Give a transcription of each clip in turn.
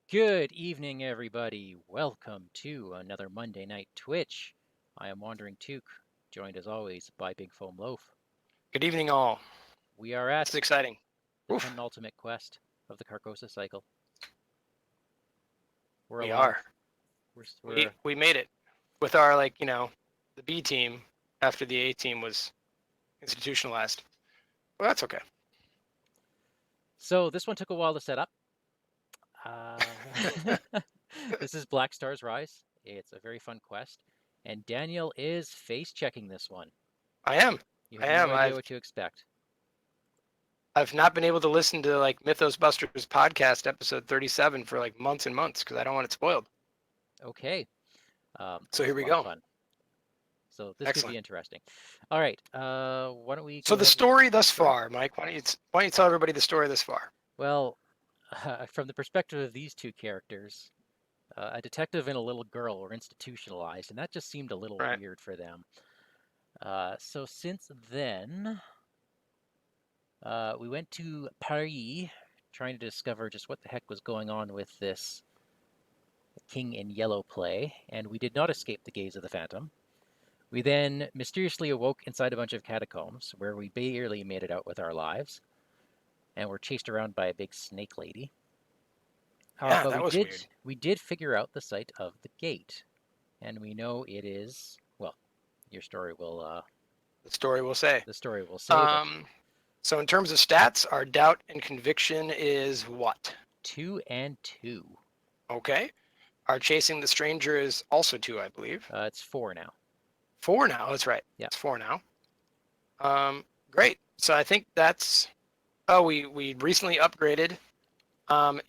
Good evening, everybody. Welcome to another Monday Night Twitch. I am WanderingTook, joined as always by BigFomLof. Good evening, all. We are This is at exciting. the Oof, penultimate quest of the Carcosa cycle. We're we alive. are. We're We made it with our the B team after the A team was institutionalized. Well, that's okay. So this one took a while to set up. Uh, this is Black Star's Rise. It's a very fun quest, and Daniel is face checking this one. I am. You I have am. no idea what to expect. I've not been able to listen to Mythos Busters podcast episode 37 for months and months because I don't want it spoiled. Okay, So it's here a we lot of go. fun. So this could be Excellent. interesting. All right, why don't we So go the ahead with story thus story? far, Mike. Why don't you tell everybody the story thus far? Well, from the perspective of these two characters, a detective and a little girl were institutionalized, and that just seemed a little Right. weird for them. So since then, we went to Paris, trying to discover just what the heck was going on with this King in Yellow play, and we did not escape the gaze of the Phantom. We then mysteriously awoke inside a bunch of catacombs, where we barely made it out with our lives, and were chased around by a big snake lady. Yeah, But that was weird. we did figure out the site of the gate, and we know it is, well, your story will The story will say. the story will say, but Um. So in terms of stats, our doubt and conviction is what? 2 and 2. Okay. Our chasing the stranger is also 2, I believe. It's 4 now. 4 now. That's right. Yeah. It's 4 now. Great. So I think that's. Oh, we recently upgraded.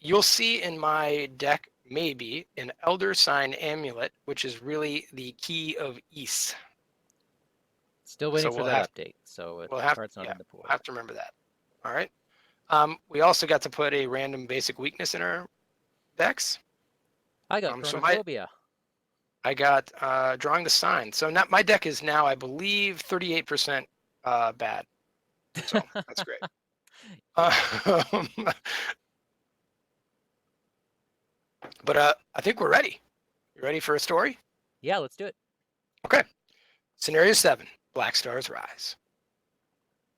You'll see in my deck maybe an Elder Sign Amulet, which is really the key of Ys. Still waiting So for that update, so we'll the have card's not yeah in the pool we'll have yet. to remember that. All right. We also got to put a random basic weakness in our decks. I got So Chronophobia. I got drawing the sign. So not my deck is now, I believe, 38% bad. So that's great. Um, but I think we're ready. You ready for a story? Yeah, let's do it. Okay. Scenario 7, Black Star's Rise.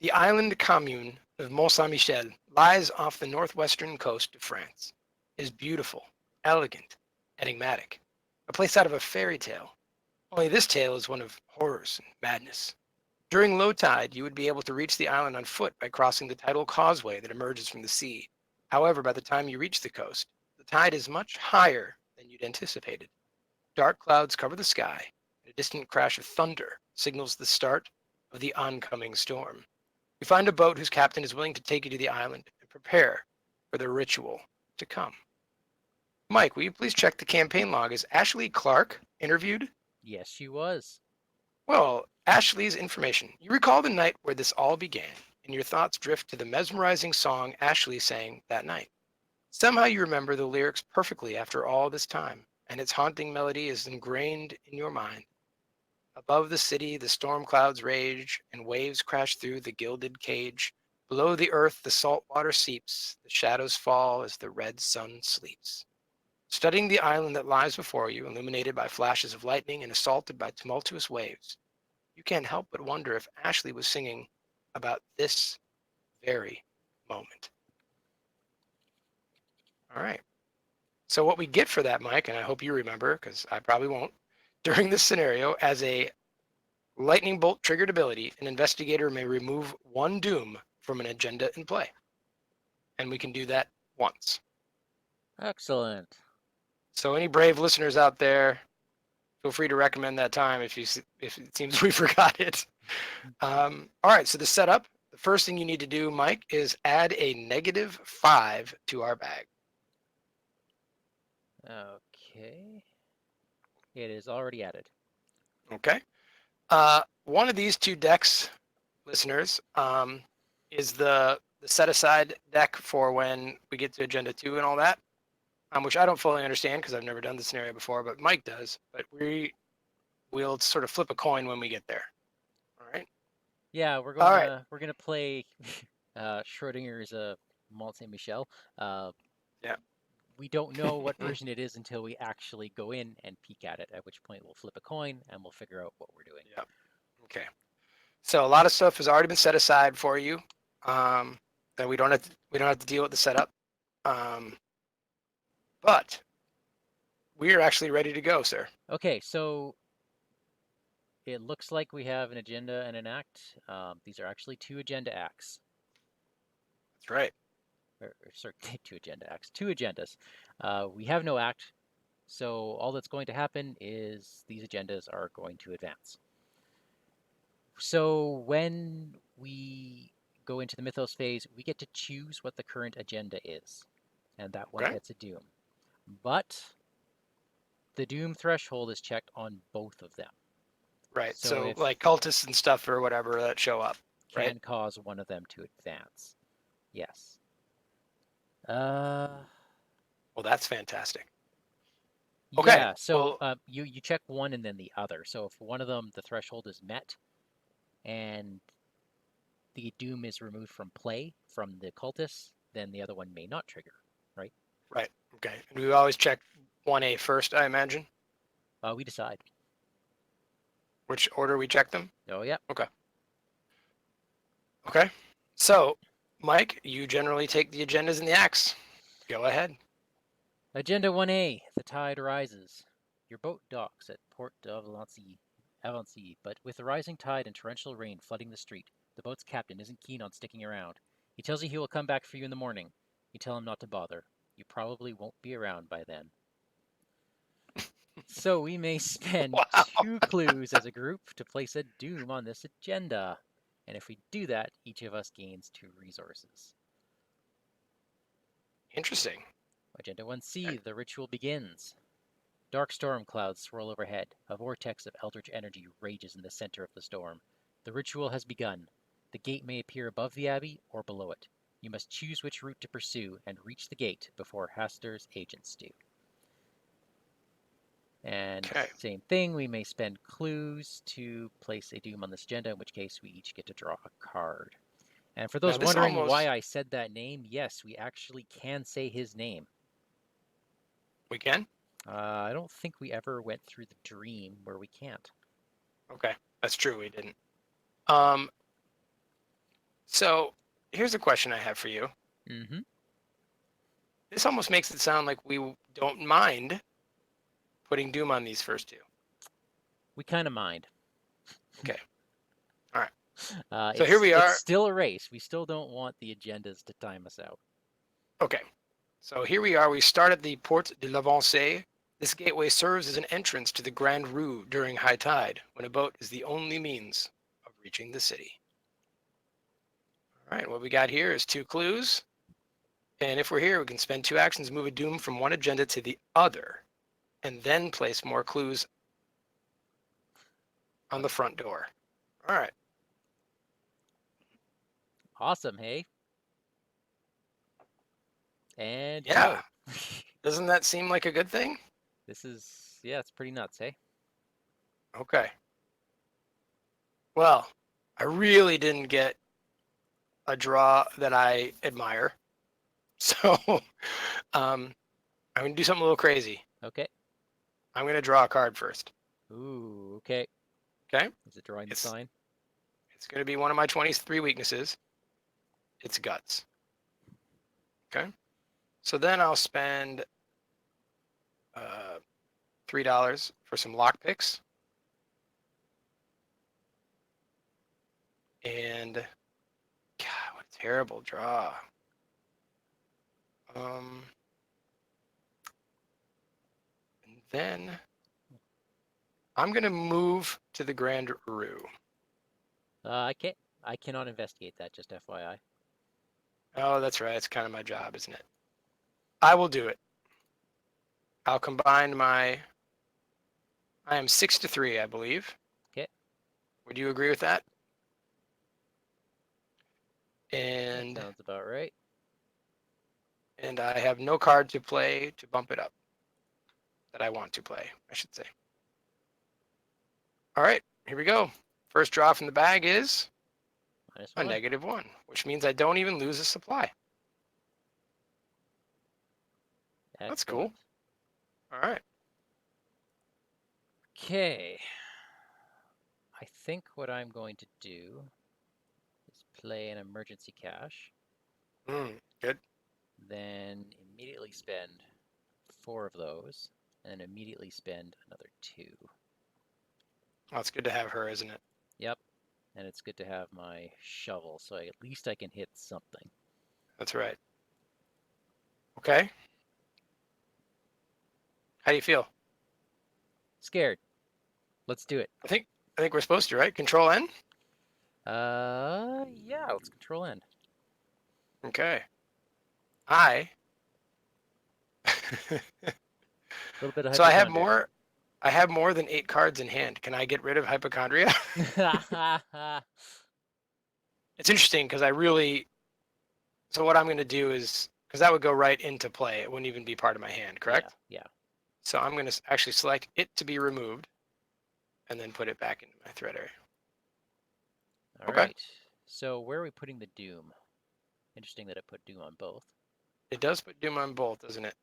The island commune of Mont Saint-Michel lies off the northwestern coast of France. It is beautiful, elegant, enigmatic, a place out of a fairy tale. Only this tale is one of horrors and madness. During low tide, you would be able to reach the island on foot by crossing the tidal causeway that emerges from the sea. However, by the time you reach the coast, the tide is much higher than you'd anticipated. Dark clouds cover the sky, and a distant crash of thunder signals the start of the oncoming storm. You find a boat whose captain is willing to take you to the island and prepare for the ritual to come. Mike, will you please check the campaign log? Is Ashley Clark interviewed? Yes, she was. Well, Ashley's information. You recall the night where this all began, and your thoughts drift to the mesmerizing song Ashley sang that night. Somehow you remember the lyrics perfectly after all this time, and its haunting melody is ingrained in your mind. Above the city, the storm clouds rage, and waves crash through the gilded cage. Below the earth, the salt water seeps, the shadows fall as the red sun sleeps. Studying the island that lies before you, illuminated by flashes of lightning and assaulted by tumultuous waves, you can't help but wonder if Ashley was singing about this very moment. All right. So, what we get for that, Mike, and I hope you remember because I probably won't, during this scenario, as a lightning bolt triggered ability, an investigator may remove one doom from an agenda in play. And we can do that once. Excellent. So, any brave listeners out there, feel free to recommend that time if it seems we forgot it. All right, so the setup, the first thing you need to do, Mike, is add a -5 to our bag. Okay. It is already added. Okay. One of these two decks, listeners, is the set aside deck for when we get to Agenda 2 and all that, which I don't fully understand because I've never done the scenario before, but Mike does. But we'll sort of flip a coin when we get there. All right. Yeah, All right. we're gonna play Schrodinger's Mont Saint Michel. Uh, Yeah. we don't know what version it is until we actually go in and peek at it, at which point we'll flip a coin and we'll figure out what we're doing. Yep. Okay. So a lot of stuff has already been set aside for you. That we don't have to deal with the setup. But we are actually ready to go, sir. Okay, so it looks like we have an agenda and an act. These are actually 2 agenda acts. That's right. Sorry, 2 agenda acts, 2 agendas. We have no act, so all that's going to happen is these agendas are going to advance. So when we go into the mythos phase, we get to choose what the current agenda is, and that one Okay. gets a doom. But the doom threshold is checked on both of them. Right. So So if like cultists and stuff or whatever that show up. can Right. cause one of them to advance. Yes. Uh, Well, that's fantastic. Okay. yeah. So Well, you check one and then the other. So if one of them the threshold is met, and the doom is removed from play from the cultist, then the other one may not trigger. Right. right. Okay. And we always check 1A first, I imagine. We decide. Which order we check them. Oh yeah. Okay. Okay. So, Mike, you generally take the agendas and the acts. Go ahead. Agenda 1A, the tide rises. Your boat docks at Port d'Avancy, but with the rising tide and torrential rain flooding the street, the boat's captain isn't keen on sticking around. He tells you he will come back for you in the morning. You tell him not to bother. You probably won't be around by then. So we may spend Wow. 2 clues as a group to place a doom on this agenda. And if we do that, each of us gains 2 resources. Interesting. Agenda 1C, the ritual begins. Dark storm clouds swirl overhead. A vortex of eldritch energy rages in the center of the storm. The ritual has begun. The gate may appear above the abbey or below it. You must choose which route to pursue and reach the gate before Haster's agents do. And Okay. same thing, we may spend clues to place a doom on this agenda, in which case we each get to draw a card. And for those Now, this wondering almost why I said that name, yes, we actually can say his name. we can. I don't think we ever went through the dream where we can't. Okay, that's true. We didn't. So here's a question I have for you. Mm-hmm. This almost makes it sound like we don't mind putting doom on these first 2. We kind of mind. Okay. All right. So it's, here we are. It's still a race. We still don't want the agendas to time us out. Okay. So here we are. We start at the Porte de l'Avancée. This gateway serves as an entrance to the Grand Rue during high tide, when a boat is the only means of reaching the city. All right, what we got here is 2 clues. And if we're here, we can spend 2 actions, move a doom from one agenda to the other, and then place more clues on the front door. All right. Awesome, hey? And Yeah. go. Doesn't that seem like a good thing? This is, yeah, it's pretty nuts, hey? Okay. Well, I really didn't get a draw that I admire. So I'm going to do something a little crazy. Okay. I'm going to draw a card first. Ooh, okay. Okay? Is it drawing the sign? It's going to be one of my 23 weaknesses. It's guts. Okay? So then I'll spend $3 for some lockpicks. And, God, what a terrible draw. And then I'm going to move to the Grand Rue. I cannot investigate that, just FYI. Oh, that's right. It's kind of my job, isn't it? I will do it. I'll combine my... I am 6-3, I believe. Okay. Would you agree with that? And that sounds about right. And I have no card to play to bump it up. That I want to play, I should say. All right, here we go. First draw from the bag is a -1, which means I don't even lose a supply. That's cool. All right. Okay. I think what I'm going to do is play an emergency cache, Good. then immediately spend 4 of those, and immediately spend another 2. Well, it's good to have her, isn't it? Yep. And it's good to have my shovel, so at least I can hit something. That's right. Okay. How do you feel? Scared. Let's do it. I think we're supposed to, right? Control N? Yeah, let's control N. Okay. I A little bit of So hypochondria. I have more than 8 cards in hand. Can I get rid of hypochondria? It's interesting because so what I'm going to do is, because that would go right into play. It wouldn't even be part of my hand, correct? Yeah. So I'm going to actually select it to be removed and then put it back into my thread area. All Okay. right. So where are we putting the Doom? Interesting that it put Doom on both. It does put Doom on both, doesn't it?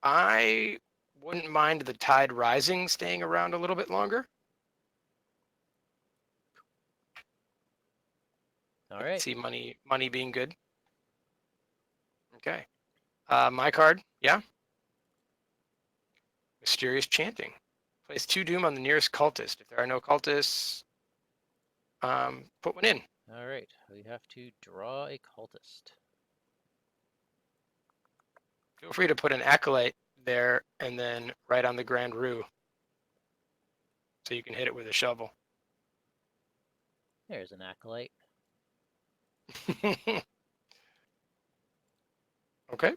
I wouldn't mind the Tide Rising staying around a little bit longer. All I can right. see money being good. Okay. My card, yeah. Mysterious Chanting. Place 2 Doom on the nearest cultist. If there are no cultists, put one in. All right. We have to draw a cultist. Feel free to put an acolyte there and then right on the Grand Rue so you can hit it with a shovel. There's an acolyte. Okay.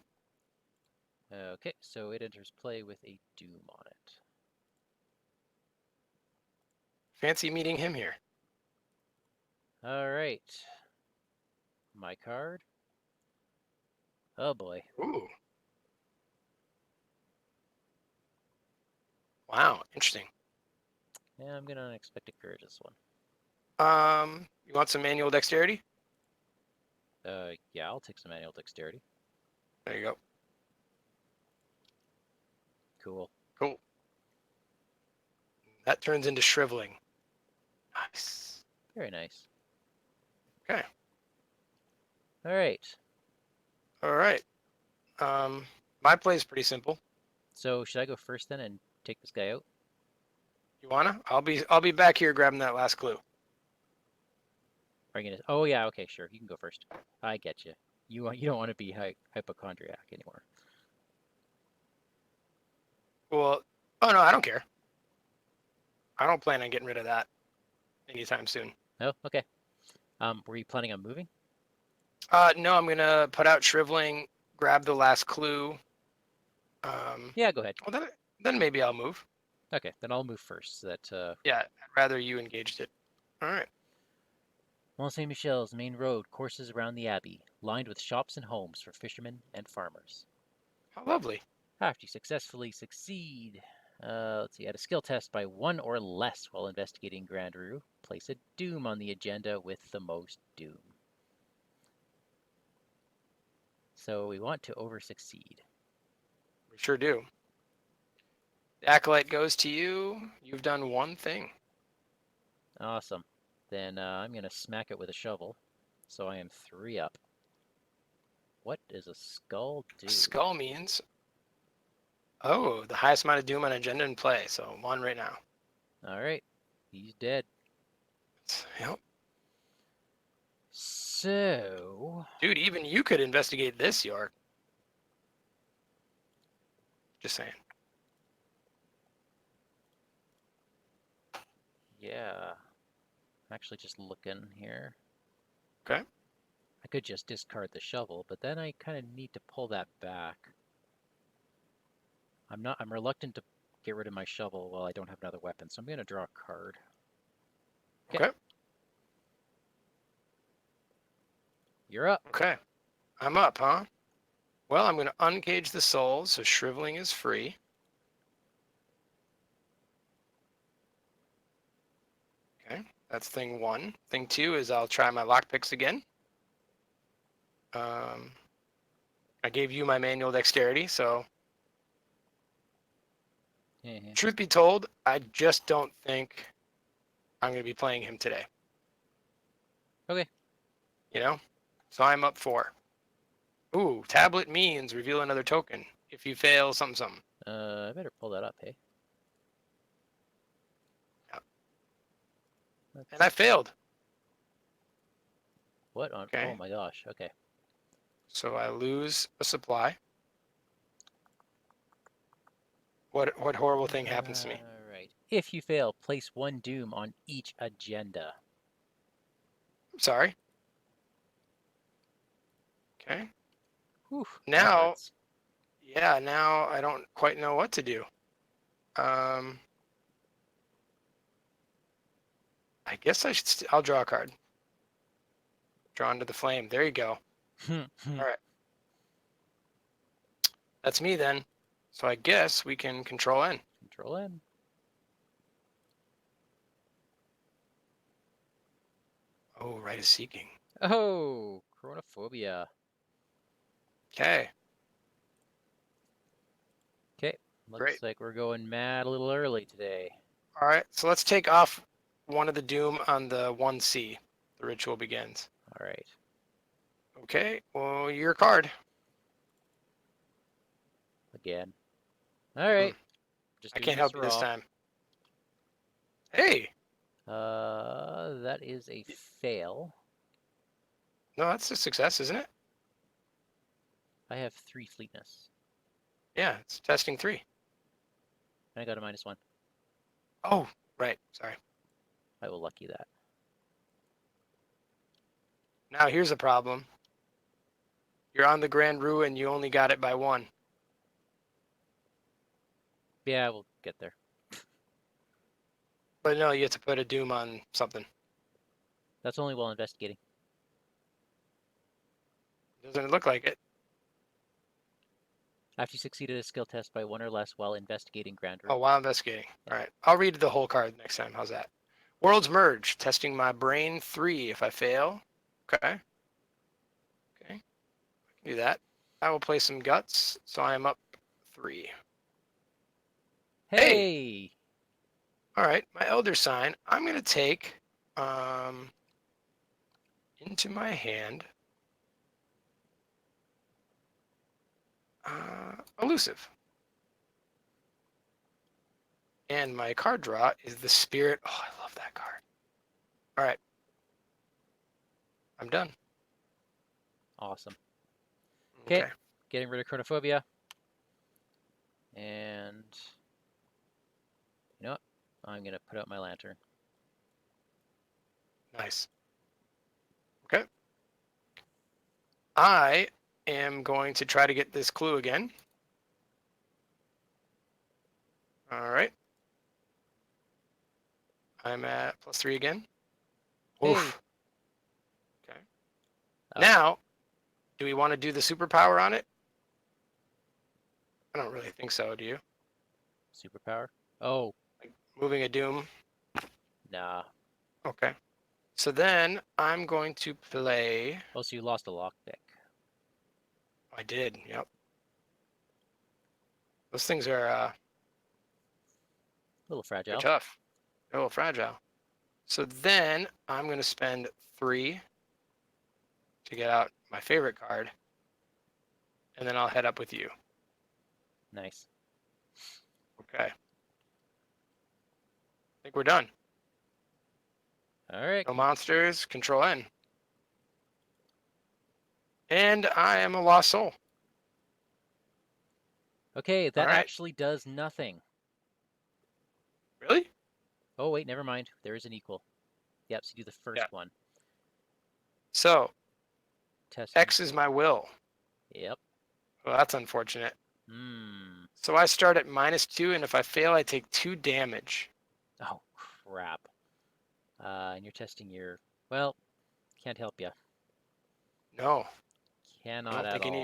Okay, so it enters play with a Doom on it. Fancy meeting him here. All right. My card. Oh boy. Ooh. Wow, interesting. Yeah, I'm gonna unexpected courage this one. You want some manual dexterity? Yeah, I'll take some manual dexterity. There you go. Cool. Cool. That turns into shriveling. Nice. Very nice. Okay. All right. All right. My play is pretty simple. So should I go first then and take this guy out? You wanna? I'll be back here grabbing that last clue. Are you gonna? Oh yeah. Okay, sure. You can go first. I get you. You don't want to be hypochondriac anymore. Well, oh no, I don't care. I don't plan on getting rid of that anytime soon. Oh, okay. Were you planning on moving? No, I'm gonna put out shriveling, grab the last clue. Yeah, go ahead. Well, then maybe I'll move. Okay, then I'll move first. So that Yeah, I'd rather you engaged it. All right. Mont Saint Michel's main road courses around the abbey, lined with shops and homes for fishermen and farmers. How lovely. After you successfully succeed, let's see, at a skill test by 1 or less while investigating Grand Rue, place a Doom on the agenda with the most Doom. So we want to over succeed. We sure do. The acolyte goes to you. You've done one thing. Awesome. Then I'm going to smack it with a shovel. So I am 3 up. What does a skull do? Skull means, oh, the highest amount of doom on agenda in play. So 1 right now. All right. He's dead. Yep. So... Dude, even you could investigate this, York. Just saying. Yeah. I'm actually just looking here. Okay. I could just discard the shovel, but then I kind of need to pull that back. I'm reluctant to get rid of my shovel while I don't have another weapon, so I'm going to draw a card. Okay. You're up. Okay. I'm up, huh? Well, I'm going to uncage the soul, so shriveling is free. Okay, that's thing 1. Thing 2 is I'll try my lockpicks again. I I gave you my manual dexterity, so truth be told, I just don't think I'm going to be playing him today. Okay. You know? So I'm up 4. Ooh, tablet means reveal another token. If you fail, something. I better pull that up, hey? Yeah. And I failed. What on? Okay. Oh my gosh. Okay. So I lose a supply. What horrible thing happens to me? All right. If you fail, place 1 doom on each agenda. I'm sorry. Okay. Whew, that Now, hurts. yeah, now I don't quite know what to do. I guess I'll draw a card. Drawn to the flame. There you go. All right. That's me then. So I guess we can control N. Control N. Oh, right is seeking. Oh, Chronophobia. Okay. Okay. Looks Great. like we're going mad a little early today. All right. So let's take off one of the doom on the 1C. The ritual begins. All right. Okay. Well, your card. Again. All right. Just I doing can't this help you this raw. time. Hey. That is a fail. No, that's a success, isn't it? I have 3 fleetness. Yeah, it's testing 3. And I got a -1. Oh, right. Sorry. I will lucky that. Now here's a problem. You're on the Grand Rue and you only got it by 1. Yeah, we'll get there. But no, you have to put a doom on something. That's only while investigating. Doesn't look like it. After you succeeded a skill test by 1 or less while investigating Grand Rue. Oh, while investigating. All right. I'll read the whole card next time. How's that? Worlds Merge. Testing my brain 3 if I fail. Okay. Okay. I can do that. I will play some guts. So I am up 3. Hey! Hey! All right. My Elder Sign. I'm going to take into my hand Elusive. And my card draw is the Spirit. Oh, I love that card. All right. I'm done. Awesome. Okay. Getting rid of Chronophobia. And you know what? I'm going to put out my lantern. Nice. Okay. I am going to try to get this clue again. All right. I'm at +3 again. Hey. Oof. Okay. Now, do we want to do the superpower on it? I don't really think so, do you? Superpower? Oh. Like moving a doom? Nah. Okay. So then I'm going to play. Oh, so you lost a lockpick. I did, yep. Those things are a little fragile. they're tough. They're a little fragile. So then I'm going to spend 3 to get out my favorite card. And then I'll head up with you. Nice. Okay. I think we're done. All right. No monsters, control N. And I am a lost soul. Okay, that actually does nothing. Really? Oh, wait, never mind. There is an equal. Yep, so you do the first one. So, Testing. X is my will. Yep. Well, that's unfortunate. Hmm. So I start at -2, and if I fail, I take 2 damage. Oh, crap. And you're testing your... Well, can't help you. No. Cannot at all.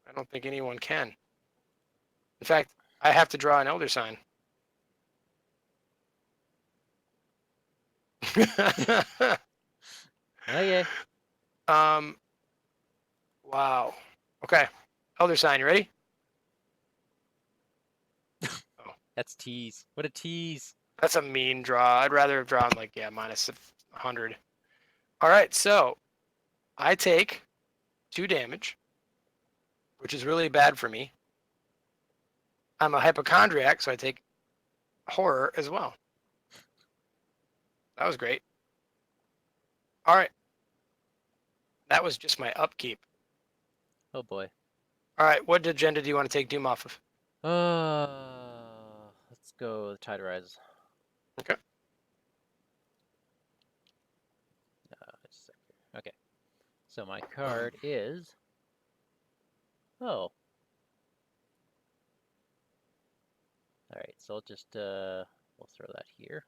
I don't think anyone can. In fact, I have to draw an Elder Sign. Okay. Wow. Okay. Elder Sign, you ready? That's tease. What a tease. That's a mean draw. I'd rather have drawn like, yeah, minus 100. All right, so I take 2 damage, which is really bad for me. I'm a hypochondriac, so I take horror as well. That was great. All right. That was just my upkeep. Oh boy. All right, what agenda do you want to take Doom off of? Let's go the Tide Rises. Okay. Just a sec here. Okay. So my card is. Oh. All right. So I'll just we'll throw that here.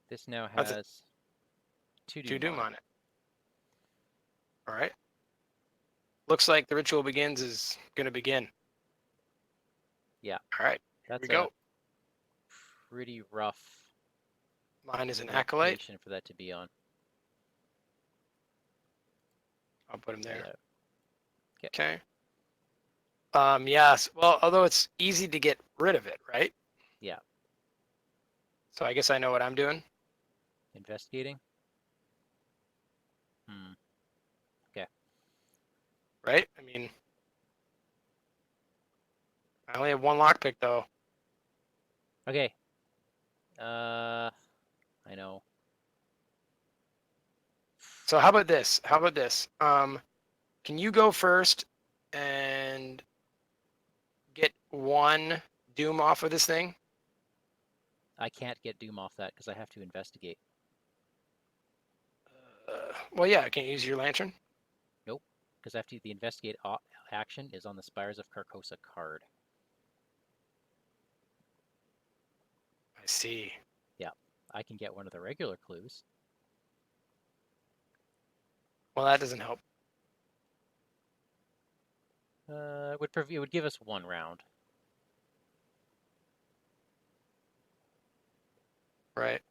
This now has 2 2 Doom Doom on it. on it. All right. Looks like the ritual begins is going to begin. Yeah. All right. Here we go. Pretty rough. Mine is an acolyte. For that to be on. I'll put him there. Yeah. Okay. Yes. Well, although it's easy to get rid of it, right? Yeah. So I guess I know what I'm doing. Investigating. Okay. Right? I mean, I only have 1 lockpick though. Okay. I know. So how about this? Can you go first and get 1 Doom off of this thing? I can't get Doom off that because I have to investigate. Well, yeah, I can't use your lantern. Nope. Because the investigate action is on the Spires of Carcosa card. I see. Yeah. I can get one of the regular clues. Well, that doesn't help. It would give us 1 round. Right.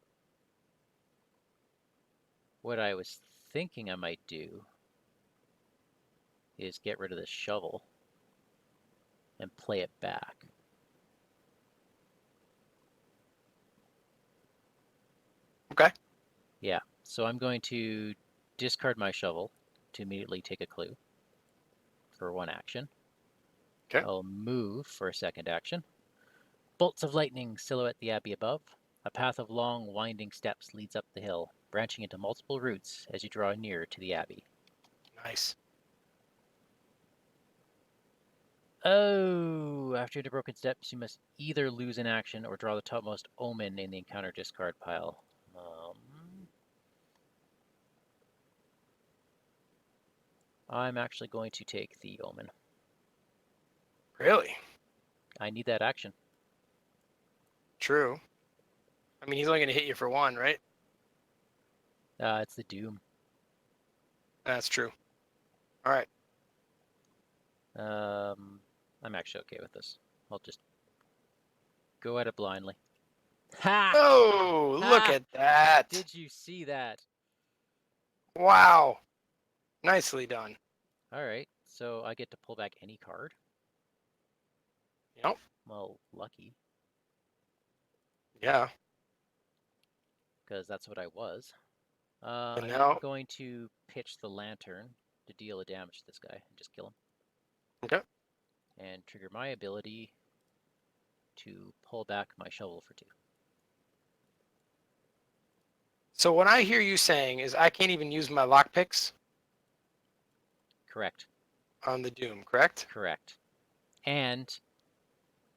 What I was thinking I might do is get rid of the shovel and play it back. Okay. Yeah, so I'm going to discard my shovel to immediately take a clue for 1 action. Okay. I'll move for a 2nd action. Bolts of lightning silhouette the abbey above. A path of long, winding steps leads up the hill, branching into multiple routes as you draw nearer to the abbey. Nice. Oh, after the broken steps, you must either lose an action or draw the topmost omen in the encounter discard pile. I'm actually going to take the omen. Really? I need that action. True. I mean, he's only going to hit you for 1, right? It's the Doom. That's true. All right. I'm actually okay with this. I'll just go at it blindly. Ha! Oh, look at that. Did you see that? Wow. Nicely done. All right, so I get to pull back any card. Yep. Well, lucky. Yeah. Because that's what I was. And I'm now, going to pitch the lantern to deal a damage to this guy and just kill him. okay. And trigger my ability to pull back my shovel for 2. So what I hear you saying is I can't even use my lockpicks Correct. on the Doom, correct? Correct. And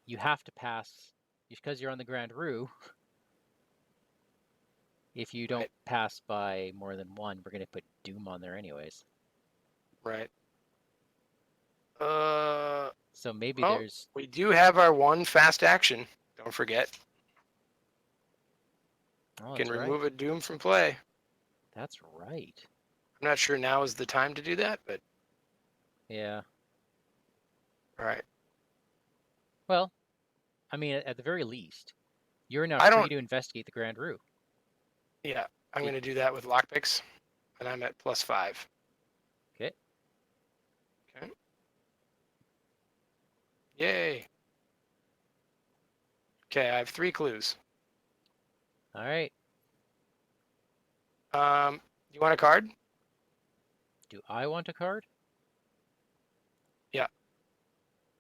you have to pass, because you're on the Grand Rue, if you don't pass by more than 1, we're going to put Doom on there anyways. Right. So maybe well, there's... we do have our 1 fast action. Don't forget. Oh, Can that's remove right. a Doom from play. That's right. I'm not sure now is the time to do that, but... Yeah. All right. Well, I mean, at the very least, you're now free to investigate the Grand Rue. Yeah, I'm going to do that with lockpicks, and I'm at +5. Okay. Yay. Okay, I have 3 clues. All right. You want a card? Do I want a card? Yeah.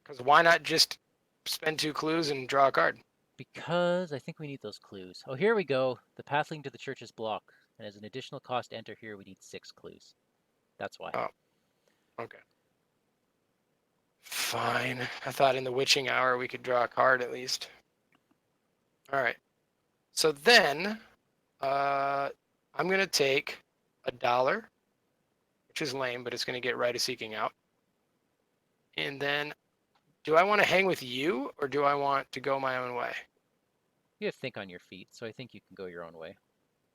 Because why not just spend 2 clues and draw a card? Because I think we need those clues. Oh, here we go. The path leading to the church is blocked, and as an additional cost to enter here, we need 6 clues. That's why. Oh, okay. Fine. I thought in the witching hour we could draw a card at least. All right. So then, I'm gonna take $1, which is lame, but it's gonna get Rite of Seeking out. And then, do I want to hang with you, or do I want to go my own way? You have to think on your feet, so I think you can go your own way.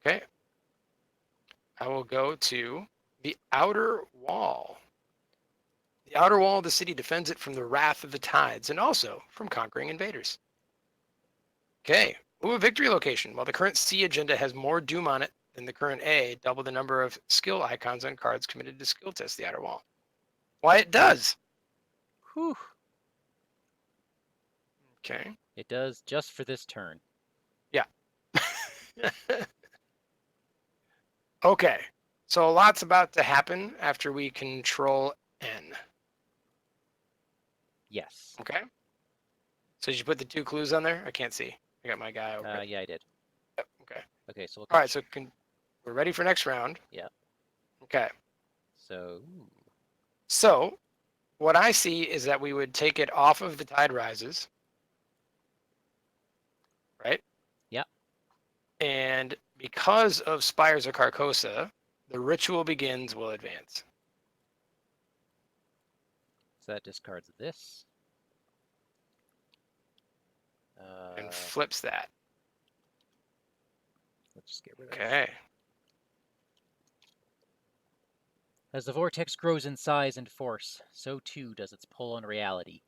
Okay. I will go to the outer wall. The outer wall of the city defends it from the wrath of the tides and also from conquering invaders. Okay. Ooh, a victory location. While the current C agenda has more doom on it than the current A, double the number of skill icons on cards committed to skill test the outer wall. Why, it does. Whew. Okay. It does just for this turn. Yeah. Okay. So a lot's about to happen after we control N. Yes. Okay. So did you put the 2 clues on there? I can't see. I got my guy over. Yeah, I did. Yep. Okay. Okay, so All right. So we're ready for next round. Yeah. Okay. So, So what I see is that we would take it off of the Tide Rises, right? yeah. And because of Spires of Carcosa, the ritual begins will advance. So that discards this. And flips that. Let's just get rid of it. Okay. As the vortex grows in size and force, so too does its pull on reality.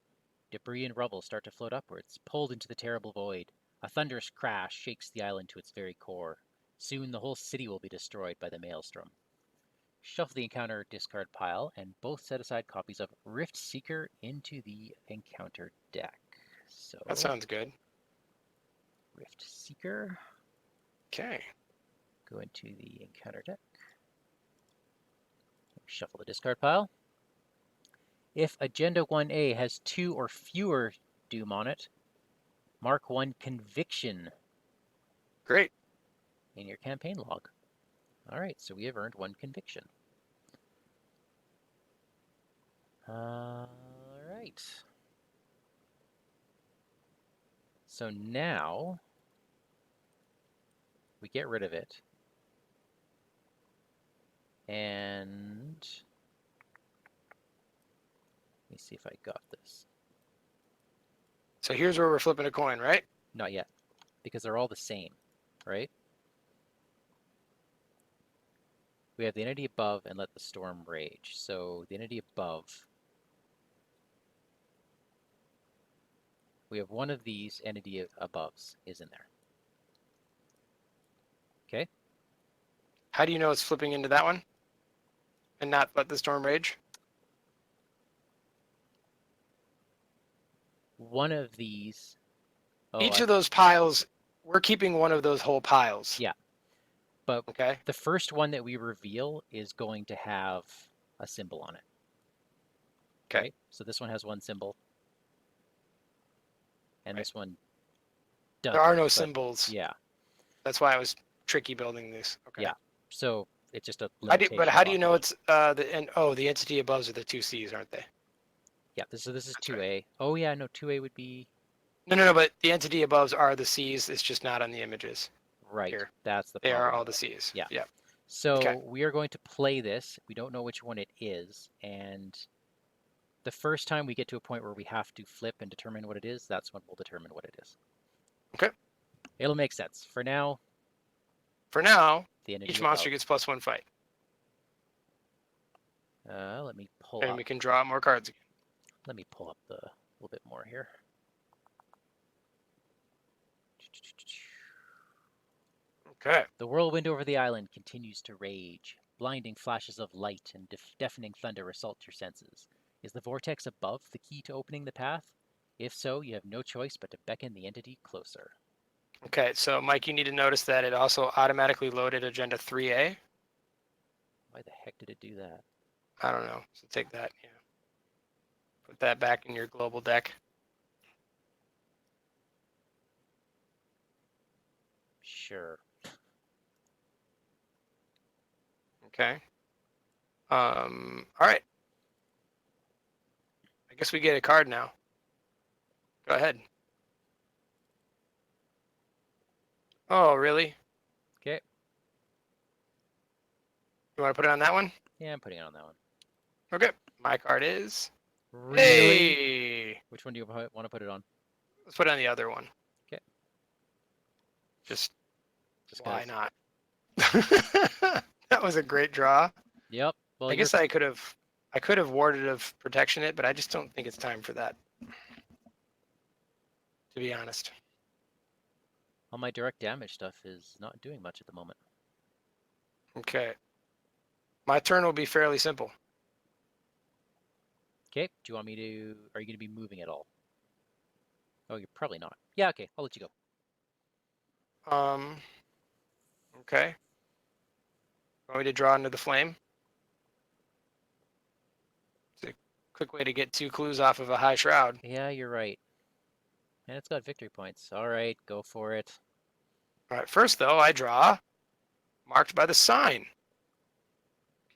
Debris and rubble start to float upwards, pulled into the terrible void. A thunderous crash shakes the island to its very core. Soon the whole city will be destroyed by the maelstrom. Shuffle the encounter discard pile, and both set aside copies of Rift Seeker into the encounter deck. So That sounds good. Rift Seeker. Okay. Go into the encounter deck. Shuffle the discard pile. If Agenda 1A has 2 or fewer Doom on it, mark 1 Conviction Great. in your campaign log. Alright, so we have earned 1 Conviction. Alright. So now we get rid of it. And let me see if I got this. So here's where we're flipping a coin, right? Not yet, because they're all the same, right? We have the entity above and let the storm rage. So the entity above, we have one of these entity aboves is in there. Okay. How do you know it's flipping into that one and not let the storm rage? One of these. Each of those piles, we're keeping one of those whole piles. Yeah. But okay. The first one that we reveal is going to have a symbol on it. Okay. Right? So this one has 1 symbol. And this one doesn't. There are no symbols. Yeah. That's why I was tricky building this. Okay. Yeah. So it's just a limitation. But how do you know it's the entity above are the 2 C's, aren't they? Yeah, this is 2A. Right. Oh yeah, no, 2A would be. No, but the entity above are the C's. It's just not on the images. Right. Here. That's the problem. problem. They are all the C's. Yeah. Yeah. So we are going to play this. We don't know which one it is, and the first time we get to a point where we have to flip and determine what it is, that's when we'll determine what it is. Okay. It'll make sense. For now, each monster gets +1 fight. Let me pull and we can draw more cards again. Let me pull up a little bit more here. Okay. The whirlwind over the island continues to rage. Blinding flashes of light and deafening thunder assault your senses. Is the vortex above the key to opening the path? If so, you have no choice but to beckon the entity closer. Okay, so Mike, you need to notice that it also automatically loaded Agenda 3A. Why the heck did it do that? I don't know. So take that. Yeah. Put that back in your global deck. Sure. Okay. All right. I guess we get a card now. Go ahead. Oh, really? Okay. You want to put it on that one? Yeah, I'm putting it on that one. Okay. My card is. Really? Hey! Which one do you want to put it on? Let's put it on the other one. Okay. Just Just why 'cause. not? That was a great draw. Yep. Well, I guess I could have warded of protection it, but I just don't think it's time for that. To be honest. all my direct damage stuff is not doing much at the moment. Okay. My turn will be fairly simple. Okay. Do you want me to? Are you going to be moving at all? Oh, you're probably not. Yeah. Okay. I'll let you go. Okay. Want me to draw into the flame? It's a quick way to get 2 clues off of a high shroud. Yeah, you're right. And it's got victory points. All right, go for it. All right. First, though, I draw marked by the sign.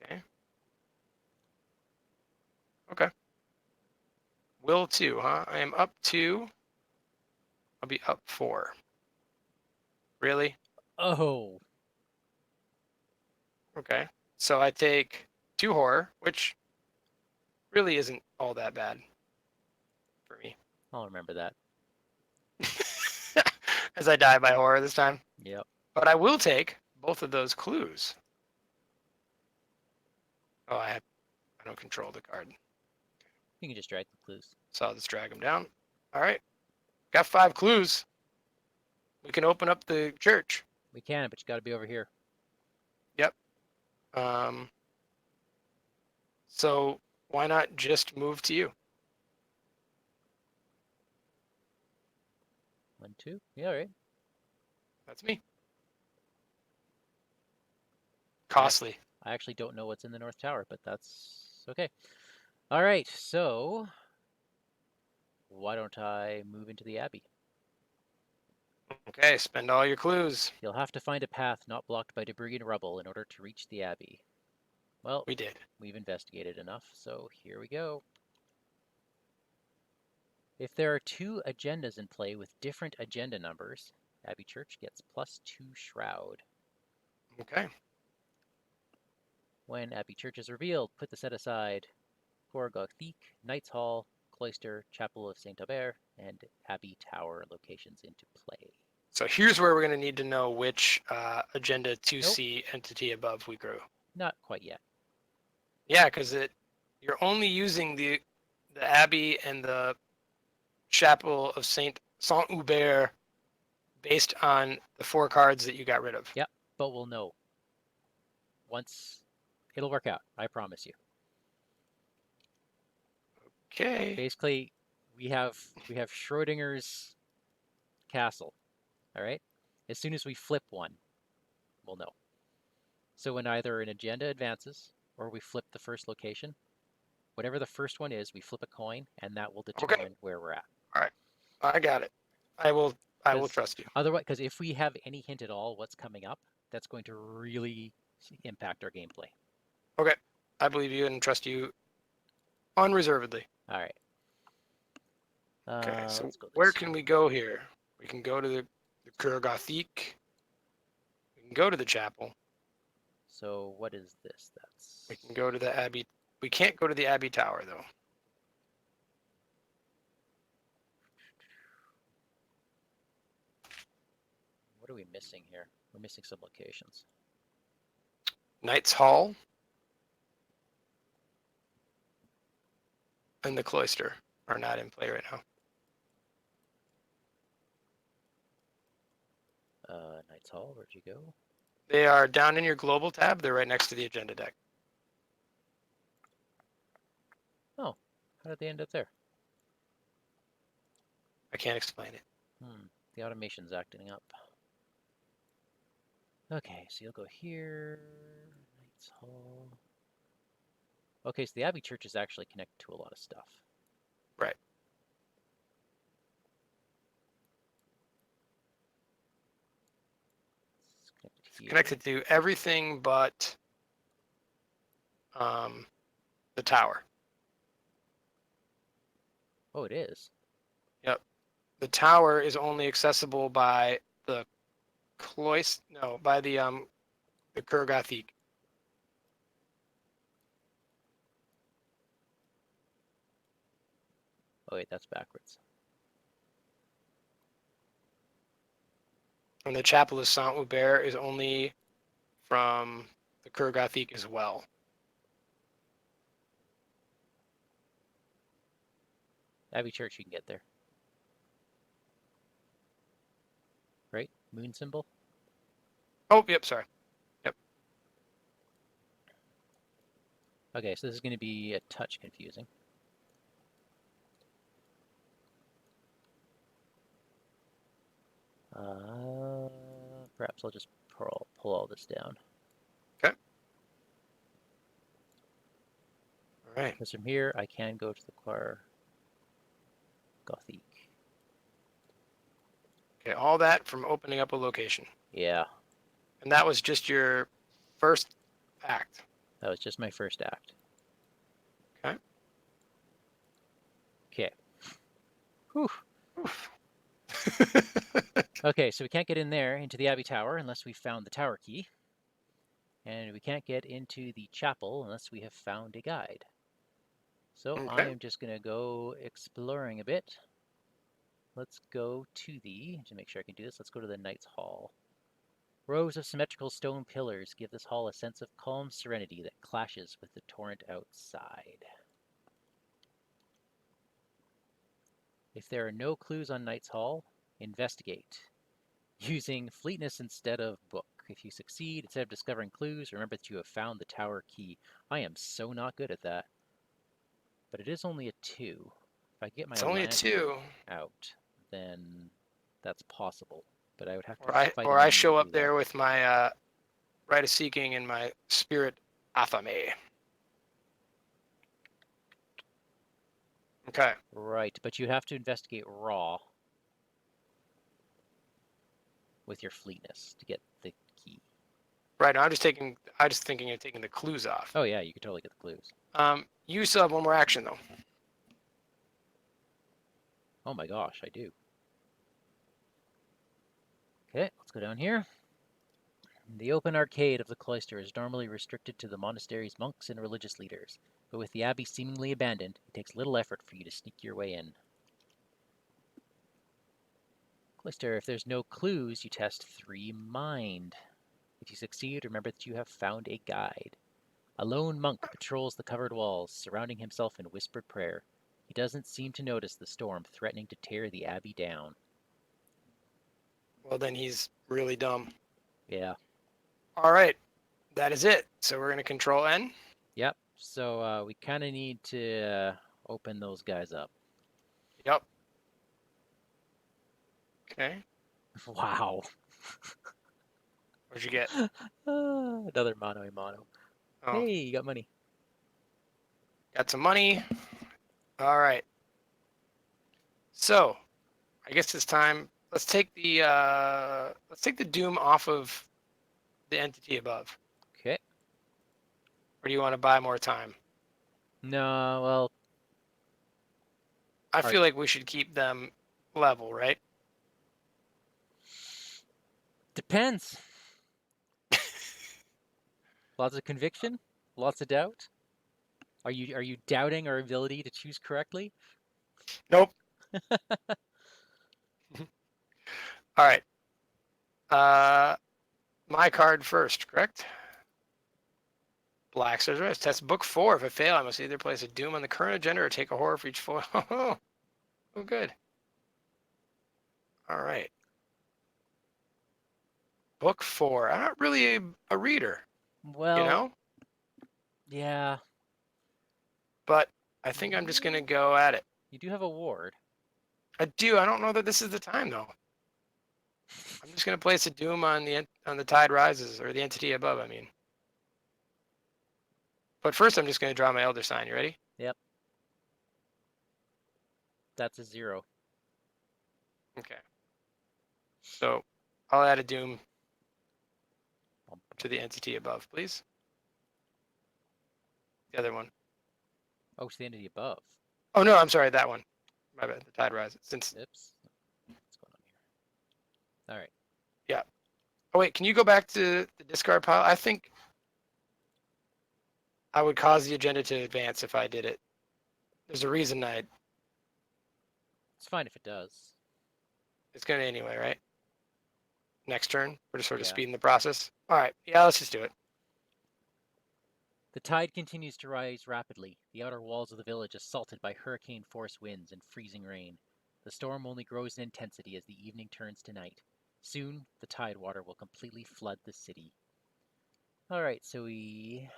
Okay. Okay. Will 2, huh? I am up 2. I'll be up 4. Really? Oh. Okay. So I take 2 horror, which really isn't all that bad for me. I'll remember that. As I die by horror this time. Yep. But I will take both of those clues. Oh, I don't control the card. You can just drag the clues. So I'll just drag them down. All right. Got 5 clues. We can open up the church. We can, but you got to be over here. Yep. So why not just move to you? 1, 2. Yeah, all right. That's me. Costly. I actually don't know what's in the North Tower, but that's okay. All right, so why don't I move into the Abbey? Okay, spend all your clues. You'll have to find a path not blocked by debris and rubble in order to reach the Abbey. Well, We did. we've investigated enough, so here we go. If there are 2 agendas in play with different agenda numbers, Abbey Church gets +2 Shroud. Okay. When Abbey Church is revealed, put the set aside Cour Gothique, Knight's Hall, Cloister, Chapel of Saint Aubert, and Abbey Tower locations into play. So here's where we're going to need to know which Agenda 2C entity above we grew. Not quite yet. Yeah, because you're only using the Abbey and the Chapel of Saint Hubert based on the 4 cards that you got rid of. Yep, but we'll know. Once it'll work out, I promise you. Okay. Basically, we have Schrodinger's castle. All right? As soon as we flip one, we'll know. So when either an agenda advances or we flip the first location, whatever the first one is, we flip a coin, and that will determine where we're at. All right. I got it. I will trust you. Otherwise, because if we have any hint at all what's coming up, that's going to really impact our gameplay. Okay. I believe you and trust you unreservedly. All right. Okay, so let's go where this can way. we go here? We can go to the Cour Gothique. We can go to the chapel. So what is this? That's. We can go to the Abbey. We can't go to the Abbey Tower, though. What are we missing here? We're missing some locations. Knight's Hall and the Cloister are not in play right now. Knight's Hall, where'd you go? They are down in your global tab. They're right next to the agenda deck. Oh, how did they end up there? I can't explain it. The automation's acting up. Okay, so you'll go here. Knight's Hall. Okay, so the Abbey Church is actually connected to a lot of stuff. Right. It's connected here. Connected to everything but the tower. Oh, it is. Yep. The tower is only accessible by the cloister. No, by the Kurgathique. Oh wait, that's backwards. And the Chapel of Saint Hubert is only from the Kurgathique as well. Abbey Church, you can get there. Right? Moon symbol? Oh, yep, sorry. Yep. Okay, so this is going to be a touch confusing. Perhaps I'll just pull all this down. Okay. All right. Because from here, I can go to the choir Gothic. Okay, all that from opening up a location. Yeah. And that was just your first act. That was just my first act. Okay. Okay. Whew. Okay, so we can't get in there into the Abbey Tower unless we found the tower key. And we can't get into the chapel unless we have found a guide. So Okay. I am just going to go exploring a bit. Let's go to to make sure I can do this, let's go to the Knight's Hall. Rows of symmetrical stone pillars give this hall a sense of calm serenity that clashes with the torrent outside. If there are no clues on Knight's Hall, investigate. Using fleetness instead of book. If you succeed, instead of discovering clues, remember that you have found the tower key. I am so not good at that. But it is only a 2. If I get my It's only a 2. out, then that's possible. But I would have to fight Or an I enemy show to up do there that. with my Rite of Seeking and my Spirit Athame. Okay. Right, but you have to investigate raw with your fleetness to get the key. Right. Now I'm just thinking of taking the clues off. Oh yeah, you could totally get the clues. You still have one more action though. Oh my gosh, I do. Okay, let's go down here. The open arcade of the cloister is normally restricted to the monastery's monks and religious leaders, but with the abbey seemingly abandoned, it takes little effort for you to sneak your way in. Cloister, if there's no clues, you test 3 mind. If you succeed, remember that you have found a guide. A lone monk patrols the covered walls, surrounding himself in whispered prayer. He doesn't seem to notice the storm threatening to tear the abbey down. Well, then he's really dumb. Yeah. All right. That is it. So we're going to control N. Yep. So we kind of need to open those guys up. Yep. Okay. Wow. What'd you get? Another mono a mono. Oh, Hey, you got money. got some money. All right. So, I guess it's time. Let's take the doom off of the entity above. Okay. Or do you want to buy more time? No, well, I feel like we should keep them level, right? depends. Lots of conviction, lots of doubt. Are you doubting our ability to choose correctly? Nope. All right. My card first, correct? Black Stars Rise. Test book 4. If I fail, I must either place a doom on the current agenda or take a horror for each foil. Oh, good. All right. Book 4. I'm not really a reader, Well, you know? yeah. But I think I'm just going to go at it. You do have a ward. I do. I don't know that this is the time though. I'm just gonna place a doom on the tide rises, or the entity above. I mean. But first, I'm just gonna draw my elder sign. You ready? Yep. That's a 0. Okay. So I'll add a doom to the entity above, please. The other one. Oh, to the entity above. Oh no, I'm sorry, that one. My bad. The tide rises. Since Oops. What's going on here? All right. yeah. Oh wait, can you go back to the discard pile? I think I would cause the agenda to advance if I did it. There's a reason It's fine if it does. it's gonna anyway, right? Next turn, we're just sort of Yeah. speeding the process. All right, yeah, let's just do it. The tide continues to rise rapidly, the outer walls of the village assaulted by hurricane-force winds and freezing rain. The storm only grows in intensity as the evening turns to night. Soon, the tide water will completely flood the city. All right, so we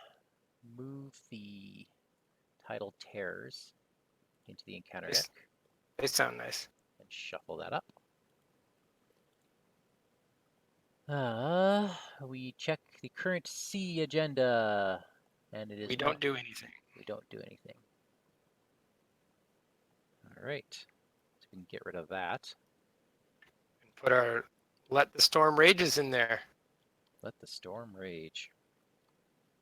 move the tidal terrors into the encounter deck They sound nice. and shuffle that up. We check the current C agenda, and it is We not. don't do anything. We don't do anything. All right, so we can get rid of that. And put our let the storm rages in there. Let the storm rage.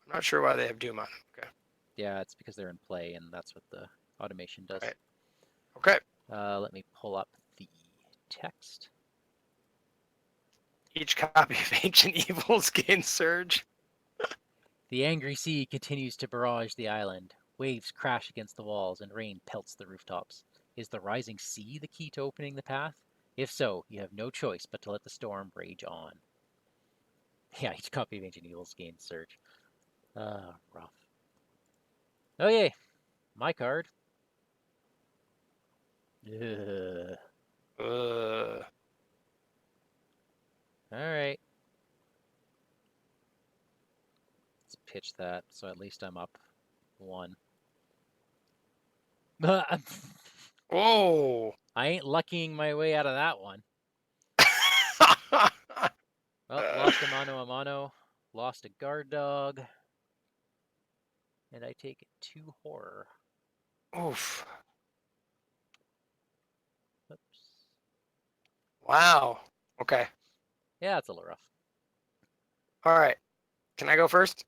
I'm not sure why they have doom on them. Okay. Yeah, it's because they're in play, and that's what the automation does. Right. Okay. Let me pull up the text. Each copy of Ancient Evils gains surge. The angry sea continues to barrage the island. Waves crash against the walls, and rain pelts the rooftops. Is the rising sea the key to opening the path? If so, you have no choice but to let the storm rage on. Yeah, each copy of Ancient Evils gains surge. Rough. Okay, my card. Ugh. Uh, Alright. Let's pitch that, so at least I'm up 1. whoa. I ain't luckying my way out of that one. Well, lost a mano, lost a guard dog, and I take 2 horror. Oof. Oops. Wow. Okay. Yeah, it's a little rough. All right. Can I go first?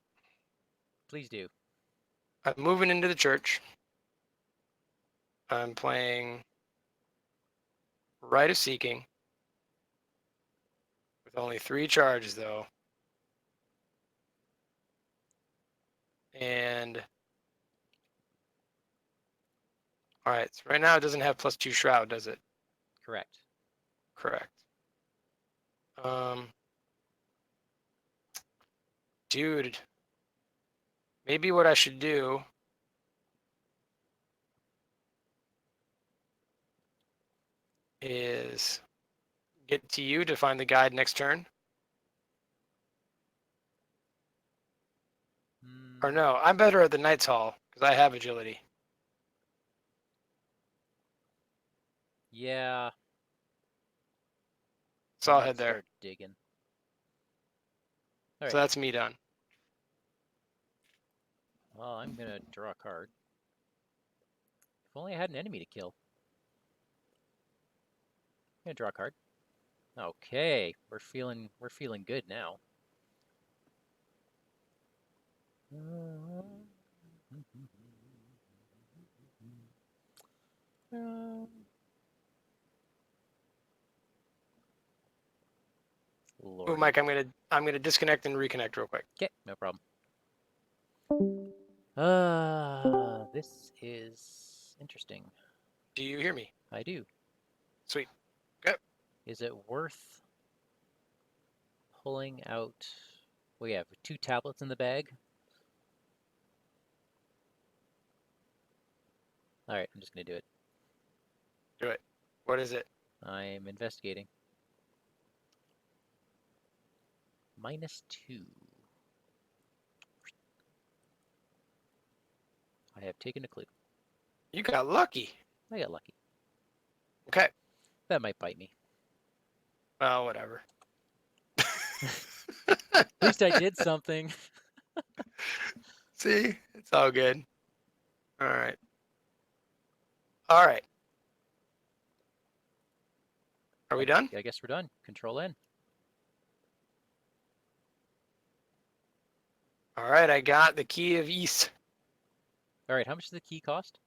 Please do. I'm moving into the church. I'm playing Rite of Seeking with only 3 charges, though. And all right, so right now it doesn't have +2 Shroud, does it? Correct. Correct. Dude, maybe what I should do is get to you to find the guide next turn. Or no, I'm better at the Knight's Hall because I have agility. Yeah. So I'll Let's head there. start digging. All right. So that's me done. Well, I'm gonna draw a card. If only I had an enemy to kill. I'm gonna draw a card. Okay, we're feeling good now. Ooh, Mike, I'm gonna disconnect and reconnect real quick. Okay, no problem. This is interesting. Do you hear me? I do. Sweet. Okay. Is it worth pulling out? We have 2 tablets in the bag. All right, I'm just gonna do it. Do it. What is it? I'm investigating. -2. I have taken a clue. You got lucky. I got lucky. Okay. That might bite me. Well, whatever. At least I did something. See, it's all good. All right. All right. Are we done? I guess we're done. Control N. All right, I got the Key of East. All right, how much does the key cost?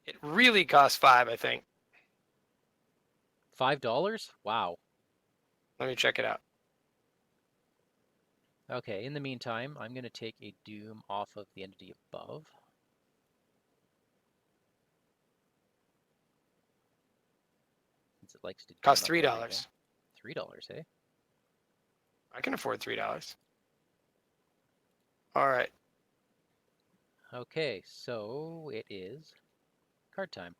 It really costs 5, I think. $5? Wow. Let me check it out. Okay, in the meantime, I'm going to take a doom off of the entity above. Since it likes to Costs doom up $3. everything. $3, eh? I can afford $3. All right. Okay, so it is card time.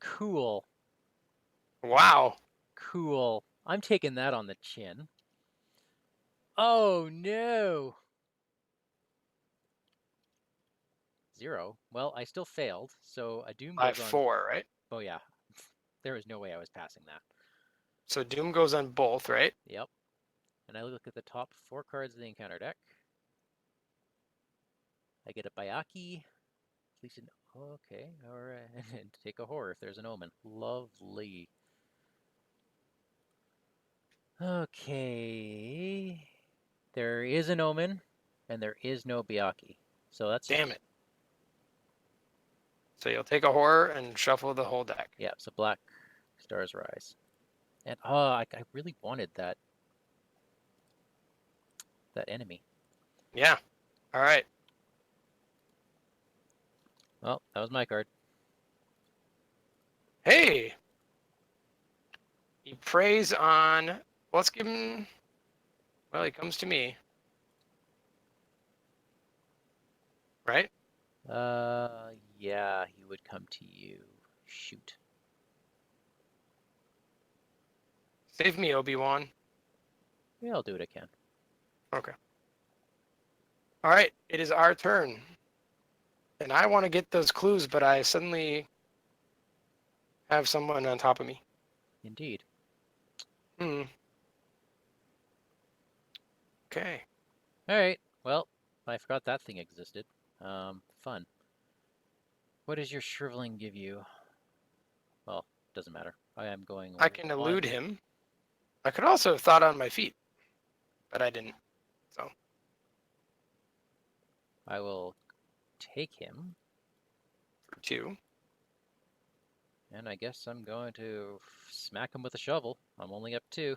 Cool. Wow. Cool. I'm taking that on the chin. Oh, no. 0. Well, I still failed, so a doom By goes on. 4, right? Oh, yeah. There was no way I was passing that. So Doom goes on both, right? Yep. And I look at the top 4 cards of the encounter deck. I get a Bayaki. At least an... Okay, alright. And take a horror if there's an omen. Lovely. Okay. There is an omen, and there is no Bayaki. So that's... Damn it. So you'll take a horror and shuffle the whole deck. Yeah, so Black Stars Rise. And I really wanted that enemy. Yeah. All right. Well, that was my card. Hey. He preys on. Let's give him. Well, he comes to me. Right? Yeah, he would come to you. Shoot. Save me, Obi-Wan. Yeah, I'll do what I can. Okay. All right. It is our turn. And I want to get those clues, but I suddenly have someone on top of me. Indeed. Okay. All right. Well, I forgot that thing existed. Fun. What does your shriveling give you? Well, doesn't matter. I am going I can 1. elude him. I could also have thought on my feet, but I didn't. So I will take him, for 2. and I guess I'm going to smack him with a shovel. I'm only up 2.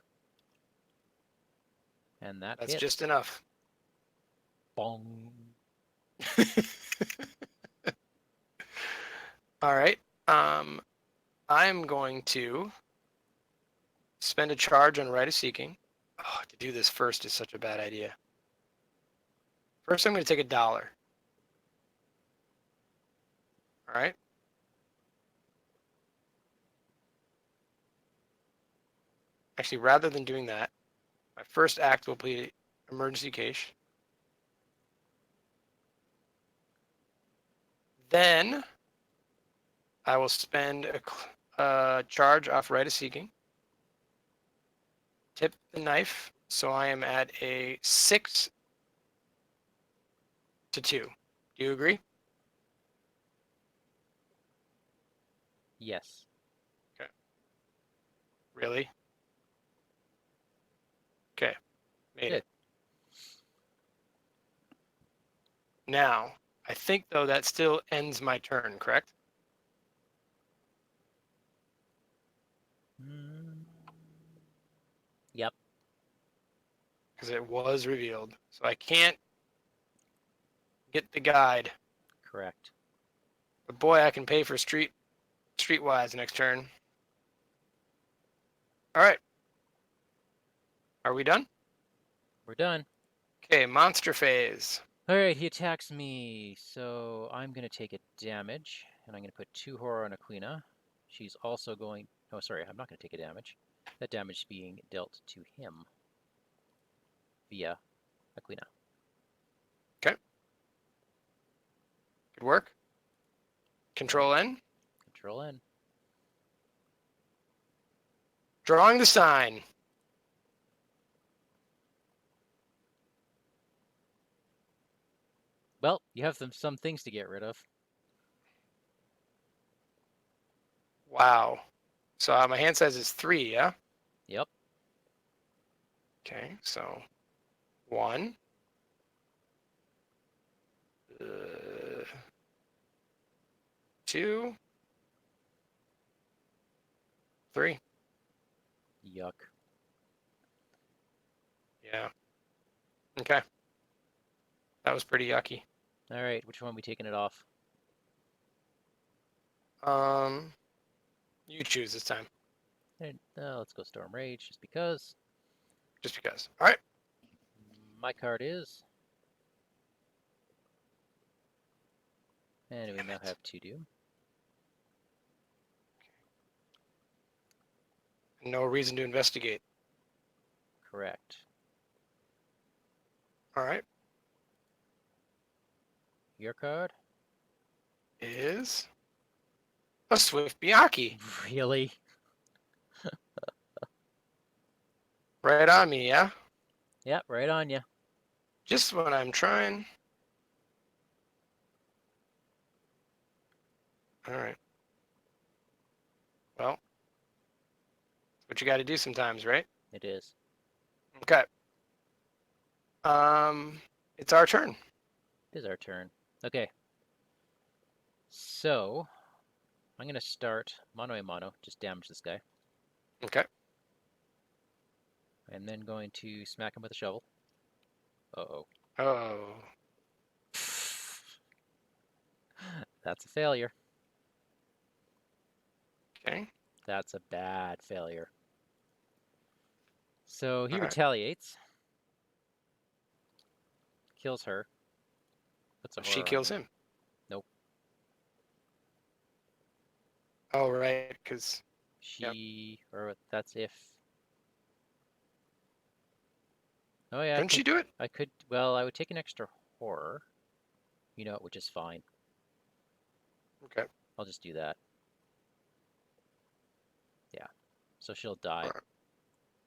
And that That's hits. just enough. Bong. All right. I'm going to spend a charge on Rite of Seeking. Oh, to do this first is such a bad idea. First, I'm going to take $1. All right. Actually, rather than doing that, my first act will be Emergency Cache. Then I will spend a charge off Rite of Seeking. Tip the knife, so I am at a 6 to 2. Do you agree? Yes. Okay. Really? Okay. Made Good. it. Now, I think, though, that still ends my turn, correct? Yep. Because it was revealed. So I can't get the guide. Correct. But boy, I can pay for Streetwise next turn. All right. Are we done? We're done. Okay, monster phase. All right, he attacks me, so I'm going to take a damage, and I'm going to put 2 horror on Aquina. She's also going... Oh, sorry, I'm not going to take a damage. That damage is being dealt to him via Aquina. Okay. Good work. Control N. Control N. Drawing the sign. Well, you have some things to get rid of. Wow. So my hand size is 3, yeah? Yep. Okay, so 1. 2. 3. Yuck. Yeah. Okay. That was pretty yucky. All right, which one are we taking it off? You choose this time. And, let's go Storm Rage, just because. Just because. All right. My card is. And we Damn now it. have 2 Doom. No reason to investigate. Correct. All right. Your card? Is a Swift Byakuya. Really? Right on me, yeah? Yep, right on you. Just when I'm trying. All right. Well, that's what you got to do sometimes, right? It is. Okay. It's our turn. It is our turn. Okay. So, I'm going to start mono a mono, just damage this guy. Okay. I'm then going to smack him with a shovel. Uh-oh. Oh. That's a failure. Okay. That's a bad failure. So he All right. retaliates. Kills her. Puts a She horror on kills me. him. Nope. Oh, right. Because She, or that's if. Oh yeah, couldn't she do it? I could, well, I would take an extra horror, which is fine. Okay. I'll just do that. Yeah. So she'll die Right.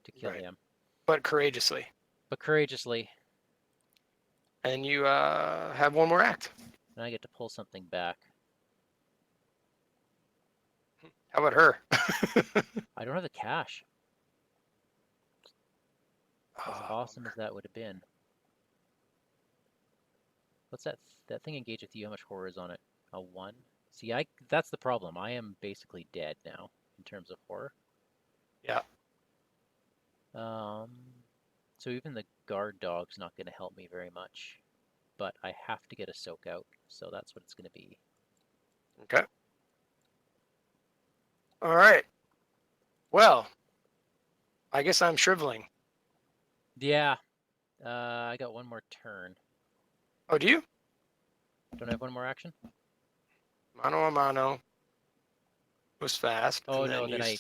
to kill Right. him. But courageously. But courageously, And you have one more act. and I get to pull something back. How about her? I don't have the cash. As Oh, awesome bummer. as that would have been. What's that thing engage with you? How much horror is on it? A 1? See, that's the problem. I am basically dead now in terms of horror. Yeah. So even the guard dog's not going to help me very much. But I have to get a soak out, so that's what it's going to be. Okay. All right. Well, I guess I'm shriveling. Yeah. I got one more turn. Oh, do you? Don't I have one more action? Mano a mano was fast. Oh, and no, then then you...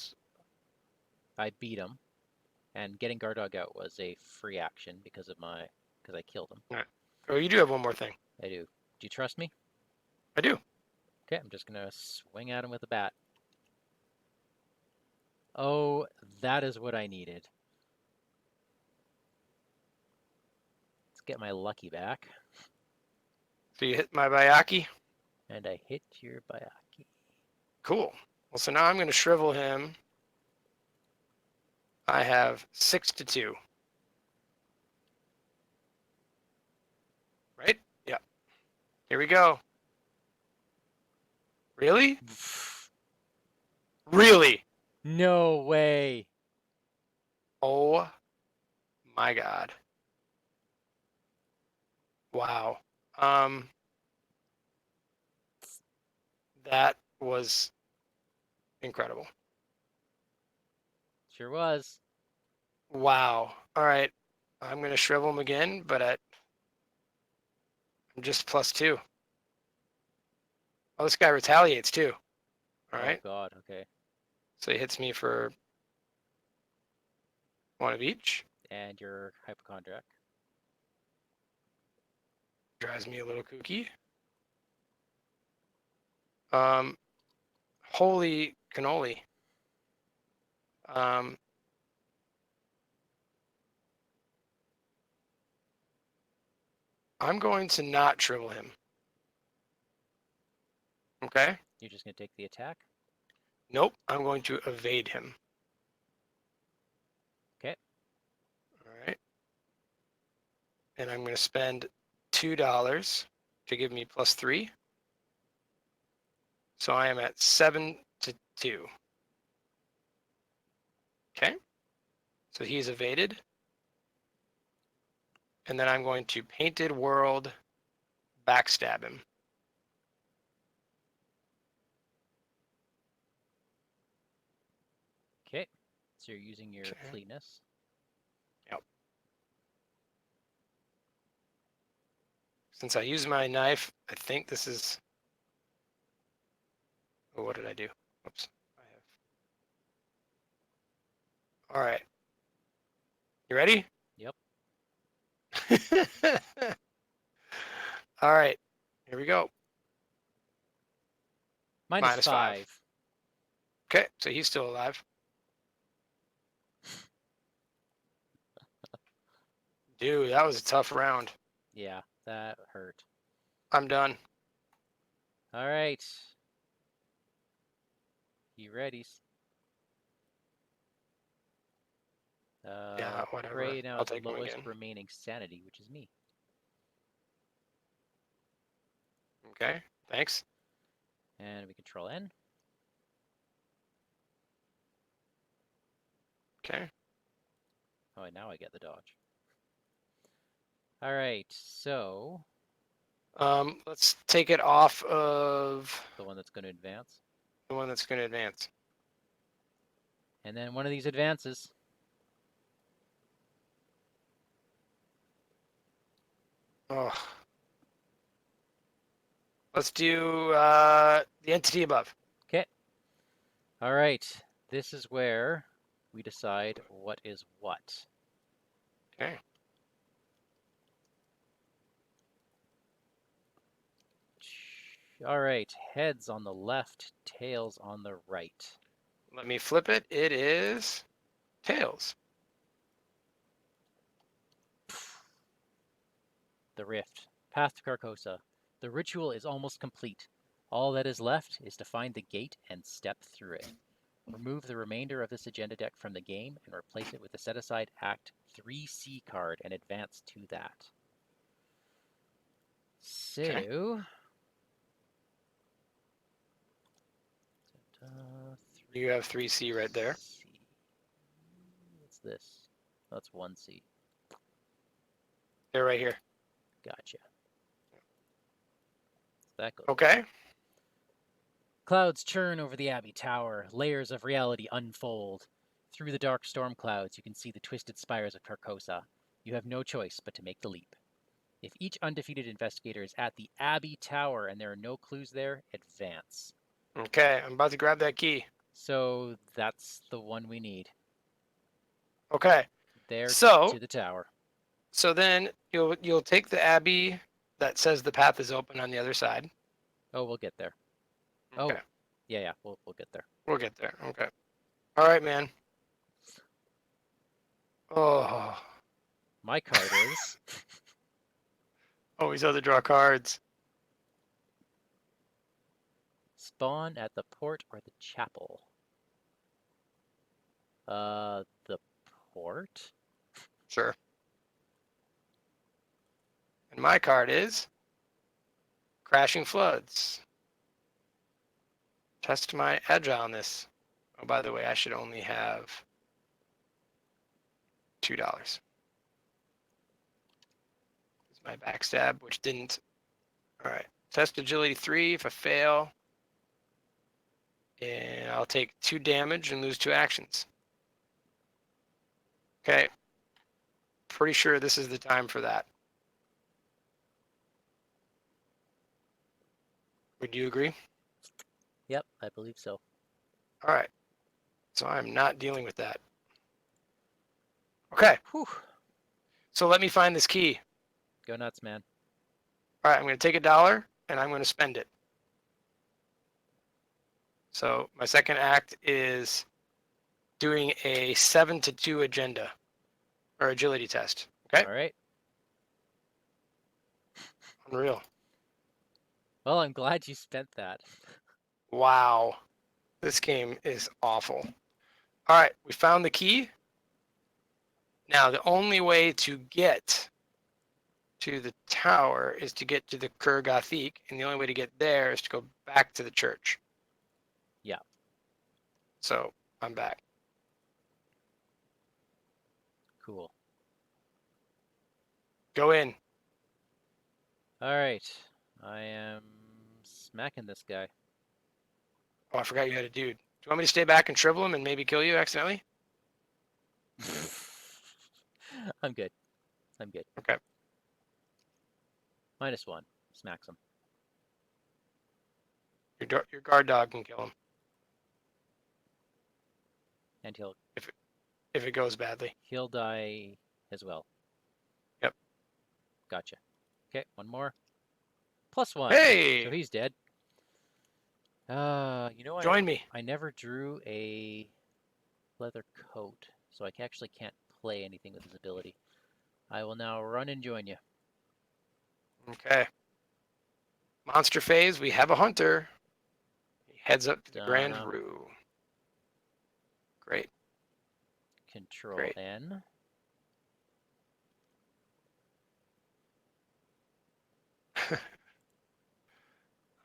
I beat him. And getting guard dog out was a free action because I killed him. Right. Oh, you do have one more thing. I do. Do you trust me? I do. Okay, I'm just going to swing at him with a bat. Oh, that is what I needed. Let's get my lucky back. So you hit my Byakuya? And I hit your Byakuya. Cool. Well, so now I'm going to shrivel him. I have 6 to 2. Right? Yeah. Here we go. Really? Really? No way. Oh my God. Wow. That was incredible. Sure was. Wow. All right. I'm going to shrivel him again, but I'm just +2. Oh, this guy retaliates too. All right. Oh, God. Okay. So he hits me for 1 of each. And your hypochondriac. Drives me a little kooky. Holy cannoli. I'm going to not triple him. Okay? You're just going to take the attack? Nope, I'm going to evade him. Okay. All right. And I'm going to spend $2 to give me +3. So I am at 7-2. Okay. So he's evaded. And then I'm going to Painted World backstab him. Okay. So you're using your Okay. fleetness. Yep. Since I use my knife, I think this is... Oh, what did I do? Oops. All right. You ready? Yep. All right. Here we go. -5. Okay, so he's still alive. Dude, that was a tough round. Yeah, that hurt. I'm done. All right. You ready? Yeah, whatever. Prey now I'll at the take him lowest again. remaining sanity, which is me. Okay, thanks. And we control N. Okay. Oh, and now I get the dodge. All right, so Let's take it off of the one that's going to advance. the one that's going to advance. And then one of these advances. Oh. Let's do the entity above. Okay. All right. This is where we decide what is what. Okay. All right. Heads on the left, tails on the right. Let me flip it. It is tails. The rift. Path to Carcosa. The ritual is almost complete. All that is left is to find the gate and step through it. Remove the remainder of this agenda deck from the game and replace it with the set-aside Act 3C card and advance to that. So... Okay. You have 3C right there. What's this? That's 1C. They're right here. Gotcha. That goes Okay. away. Clouds churn over the Abbey Tower. Layers of reality unfold. Through the dark storm clouds, you can see the twisted spires of Carcosa. You have no choice but to make the leap. If each undefeated investigator is at the Abbey Tower and there are no clues there, advance. Okay, I'm about to grab that key. So that's the one we need. Okay. There So to the tower. So then you'll take the abbey that says the path is open on the other side. Oh, we'll get there. Okay. Oh, yeah, we'll get there. We'll get there. Okay. All right, man. Oh. My card is Always have to draw cards. spawn at the port or the chapel. The port? Sure. And my card is crashing floods. Test my agileness. Oh, by the way, I should only have $2. It's my backstab, which didn't. All right. Test agility 3 if I fail. And I'll take 2 damage and lose 2 actions. Okay. Pretty sure this is the time for that. Would you agree? Yep, I believe so. All right. So I'm not dealing with that. Okay. Whew. So let me find this key. Go nuts, man. All right. I'm going to take $1 and I'm going to spend it. So my second act is doing a 7-2 agenda or agility test. Okay, All right. unreal. Well, I'm glad you spent that. Wow, this game is awful. All right, we found the key. Now the only way to get to the tower is to get to the Cur Gothique, and the only way to get there is to go back to the church. Yeah. So I'm back. Cool. Go in. All right. I am smacking this guy. Oh, I forgot you had a dude. Do you want me to stay back and shrivel him and maybe kill you accidentally? I'm good. I'm good. Okay. -1. Smacks him. Your guard dog can kill him And if it goes badly. he'll die as well. Yep. Gotcha. Okay, one more. +1. Hey, So he's dead. You know, join me. I never drew a leather coat, so I actually can't play anything with his ability. I will now run and join you. Okay. Monster phase, we have a hunter. He heads up to the Grand Donna. Rue. Great. Control Great. N.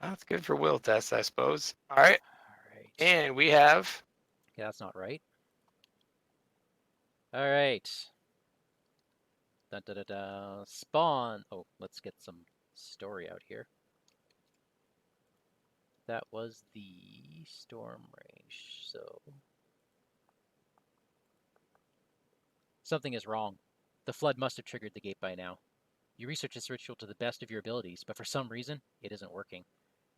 That's good for will tests, I suppose. All right. All right. And we have. Okay, that's not right. All right. Dun, dun, dun, dun. Spawn. Oh, let's get some story out here. That was the storm range, so something is wrong. The flood must have triggered the gate by now. You research this ritual to the best of your abilities, but for some reason, it isn't working.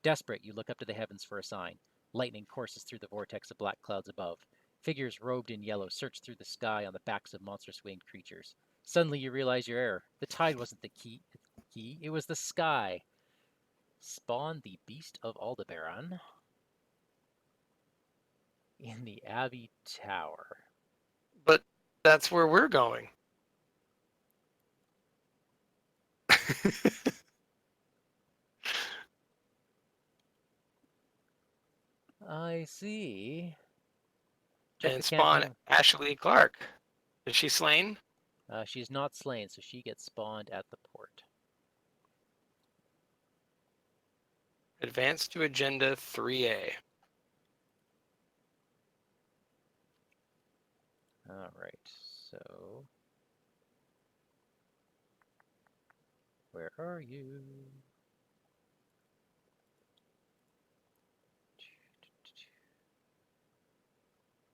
Desperate, you look up to the heavens for a sign. Lightning courses through the vortex of black clouds above. Figures robed in yellow search through the sky on the backs of monstrous winged creatures. Suddenly you realize your error. The tide wasn't the key, it was the sky. Spawn the beast of Aldebaran in the Abbey Tower. But that's where we're going. I see. Check the And spawn canton. Ashley Clark. Is she slain? She's not slain, so she gets spawned at the port. Advance to agenda 3A. All right, so where are you?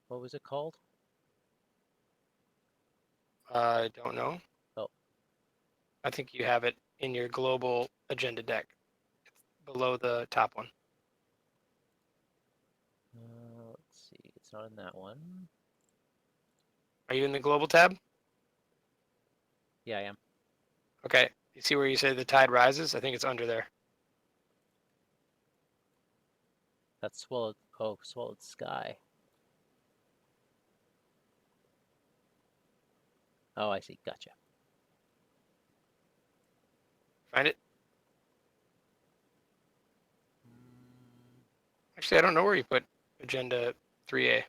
What was it called? I don't know. Oh. I think you have it in your global agenda deck. It's below the top one. Let's see. It's not in that one. Are you in the global tab? Yeah, I am. Okay. You see where you say the tide rises? I think it's under there. That's swallowed. Oh, swallowed sky. Oh, I see. Gotcha. Find it? Mm, Actually, I don't know where you put agenda 3A.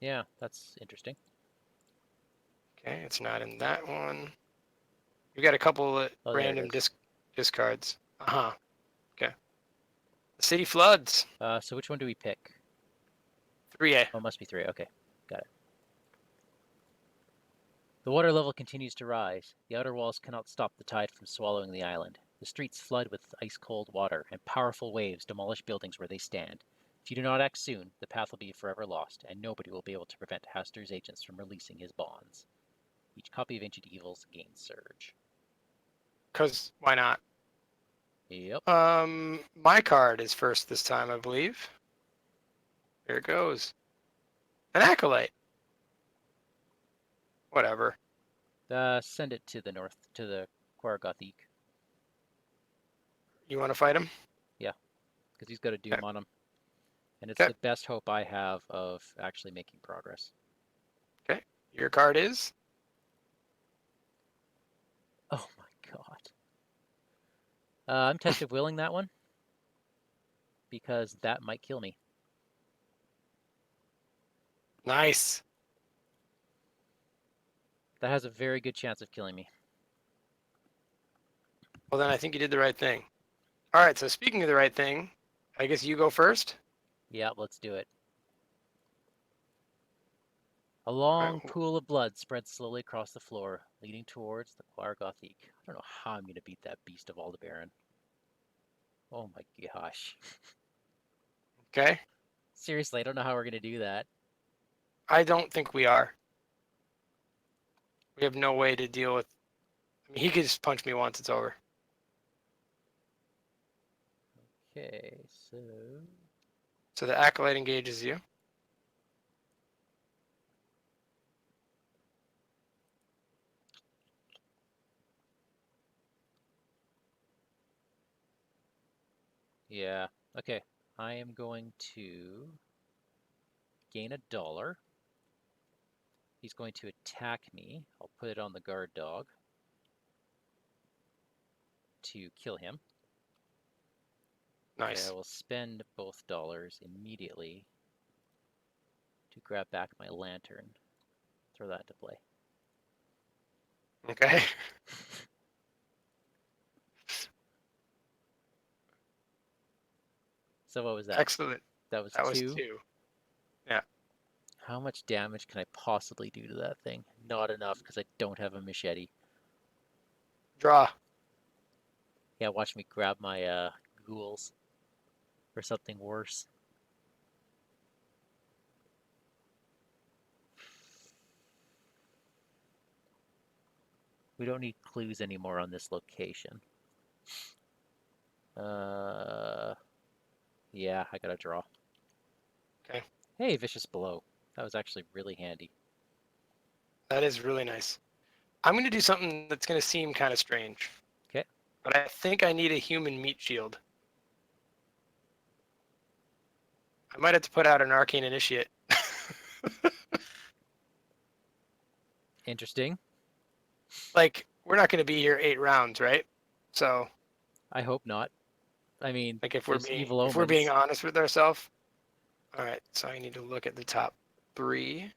yeah, that's interesting. Okay, it's not in that one. You got a couple of Oh, there it random is. discards. Uh-huh. Okay. The city floods. So which one do we pick? 3A. Oh, it must be 3. Okay, got it. The water level continues to rise. The outer walls cannot stop the tide from swallowing the island. The streets flood with ice-cold water, and powerful waves demolish buildings where they stand. If you do not act soon, the path will be forever lost, and nobody will be able to prevent Haster's agents from releasing his bonds. Each copy of Ancient Evils gains Surge. Because why not? Yep. My card is first this time, I believe. Here it goes. An acolyte. Whatever. Send it to the north, to the Gothique. You want to fight him? Yeah. because he's got a Okay. doom on him. And it's Okay. the best hope I have of actually making progress. Okay. Your card is? Oh my god. I'm Test of Willing that one, because that might kill me. Nice. That has a very good chance of killing me. Well, then I think you did the right thing. All right, so speaking of the right thing, I guess you go first. Yeah, let's do it. A All long right. pool of blood spreads slowly across the floor, leading towards the Choir Gothique. I don't know how I'm going to beat that beast of Aldebaran. Oh my gosh. Okay. Seriously, I don't know how we're going to do that. I don't think we are. We have no way to deal with. I mean, he could just punch me once, it's over. Okay, so... So the Acolyte engages you. Yeah, okay. I am going to gain $1. He's going to attack me. I'll put it on the guard dog to kill him. Okay, I Nice. will spend both dollars immediately to grab back my lantern. Throw that into play. Okay. So what was that? Excellent. That was That was 2. 2. Yeah. How much damage can I possibly do to that thing? Not enough, because I don't have a machete. Draw. Yeah, watch me grab my ghouls or something worse. We don't need clues anymore on this location. Yeah, I gotta draw. Okay. Hey, Vicious Blow. That was actually really handy. That is really nice. I'm going to do something that's going to seem kind of strange. Okay. But I think I need a human meat shield. I might have to put out an Arcane Initiate. Interesting. Like, we're not going to be here 8 rounds, right? So, I hope not. I mean, like, there's evil if we're being omens. honest with ourselves. All right, so I need to look at the top 3.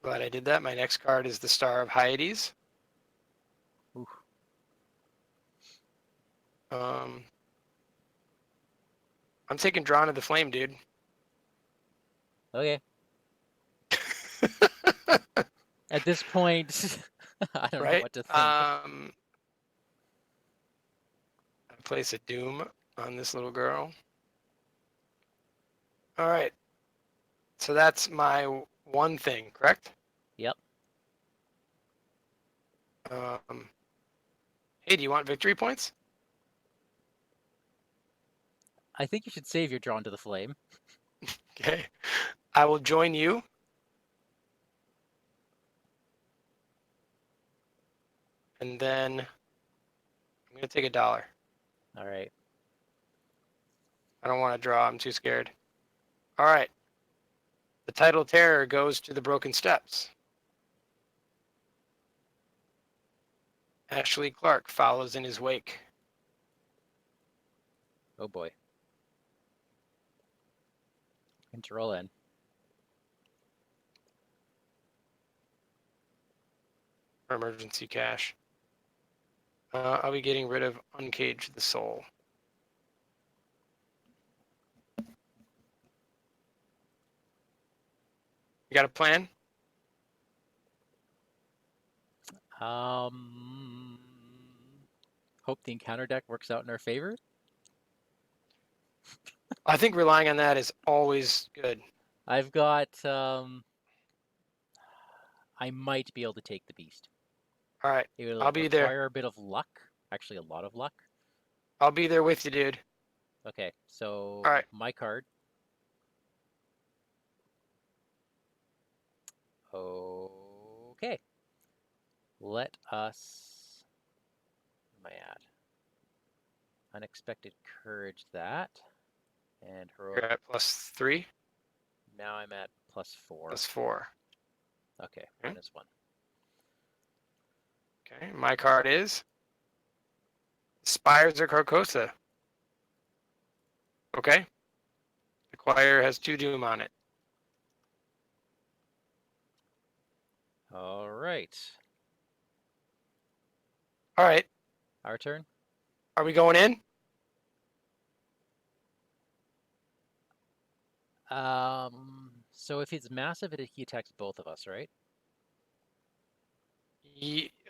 Glad I did that. My next card is the Star of Hyades. Ooh. I'm taking Drawn to the Flame, dude. Okay. At this point, I don't know Right? what to think. I place a Doom on this little girl. All right. So that's my one thing, correct? Yep. Hey, do you want victory points? I think you should save your Drawn to the Flame. Okay. I will join you. And then I'm going to take $1. All right. I don't want to draw. I'm too scared. All right. The title Terror goes to the Broken Steps. Ashley Clark follows in his wake. Oh boy. Into Roland. For emergency cash. I'll be getting rid of Uncage the Soul. You got a plan? Hope the encounter deck works out in our favor. I think relying on that is always good. I've got, I might be able to take the beast. All right. It will I'll be there. require a bit of luck. Actually, a lot of luck. I'll be there with you, dude. Okay, so All right. my card. Okay. Let us. Where am I at? Unexpected courage that. And You're heroic. at +3, Now I'm at +4. +4. Okay, Okay. -1. Okay, my card is Spires of Carcosa. Okay. The choir has 2 doom on it. All right. All right. Our turn. Are we going in? So if it's massive, he attacks both of us, right?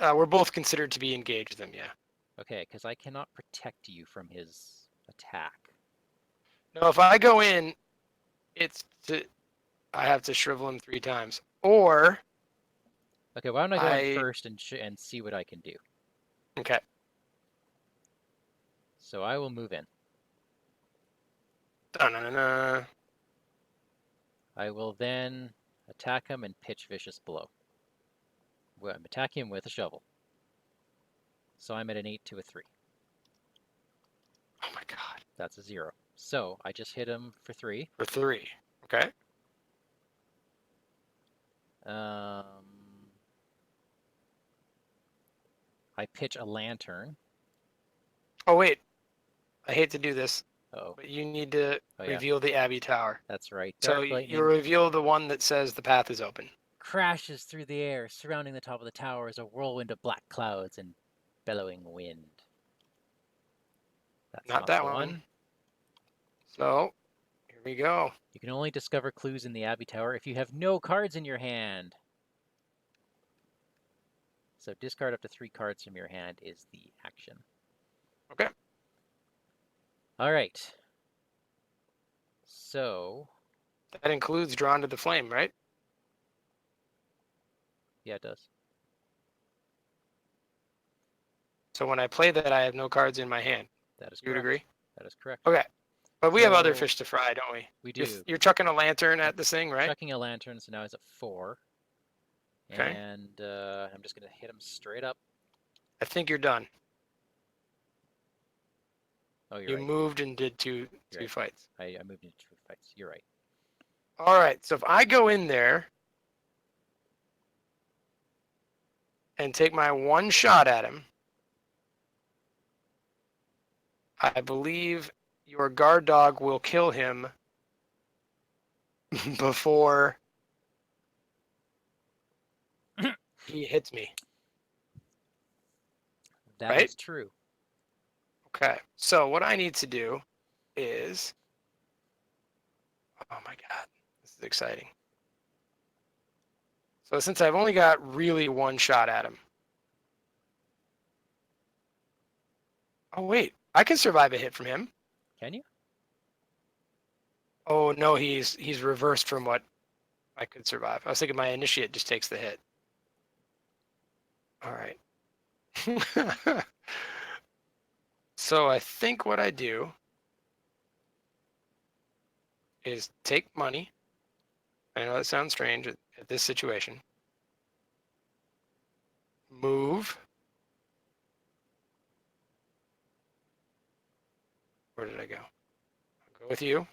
We're both considered to be engaged them, yeah. Okay, because I cannot protect you from his attack. No, if I go in, I have to shrivel him 3 times. Or Okay, why don't I go in first and see what I can do? Okay. So I will move in. Da-na-na-na. I will then attack him and pitch vicious blow. Well, I'm attacking him with a shovel. So I'm at an 8 to a 3. Oh my god. That's a 0. So I just hit him for 3. For 3. Okay. I pitch a lantern. Oh wait. I hate to do this. Oh. But you need to Yeah. reveal the Abbey Tower. That's right. So Dark lightning you reveal the one that says the path is open. crashes through the air. Surrounding the top of the tower is a whirlwind of black clouds and bellowing wind. That's Not that one. So, here we go. You can only discover clues in the Abbey Tower if you have no cards in your hand. So discard up to 3 cards from your hand is the action. Okay. All right. So. That includes Drawn to the Flame, right? Yeah, it does. So when I play that, I have no cards in my hand. That is correct. You would agree? That is correct. Okay. But we have other fish to fry, don't we? We do. You're chucking a lantern at this thing, right? Chucking a lantern, so now he's at 4. Okay. And I'm just going to hit him straight up. I think you're done. Oh, you're you right. moved and did two fights. I moved into 2 fights. You're right. All right. So if I go in there and take my 1 shot at him, I believe your guard dog will kill him before he hits me. That is true. Okay. So what I need to do is, oh my god, this is exciting. So since I've only got really 1 shot at him. Oh wait, I can survive a hit from him. Can you? Oh no, he's reversed from what I could survive. I was thinking my initiate just takes the hit. All right. So I think what I do is take money. I know that sounds strange at this situation. Move. Where did I go? I'll go with you.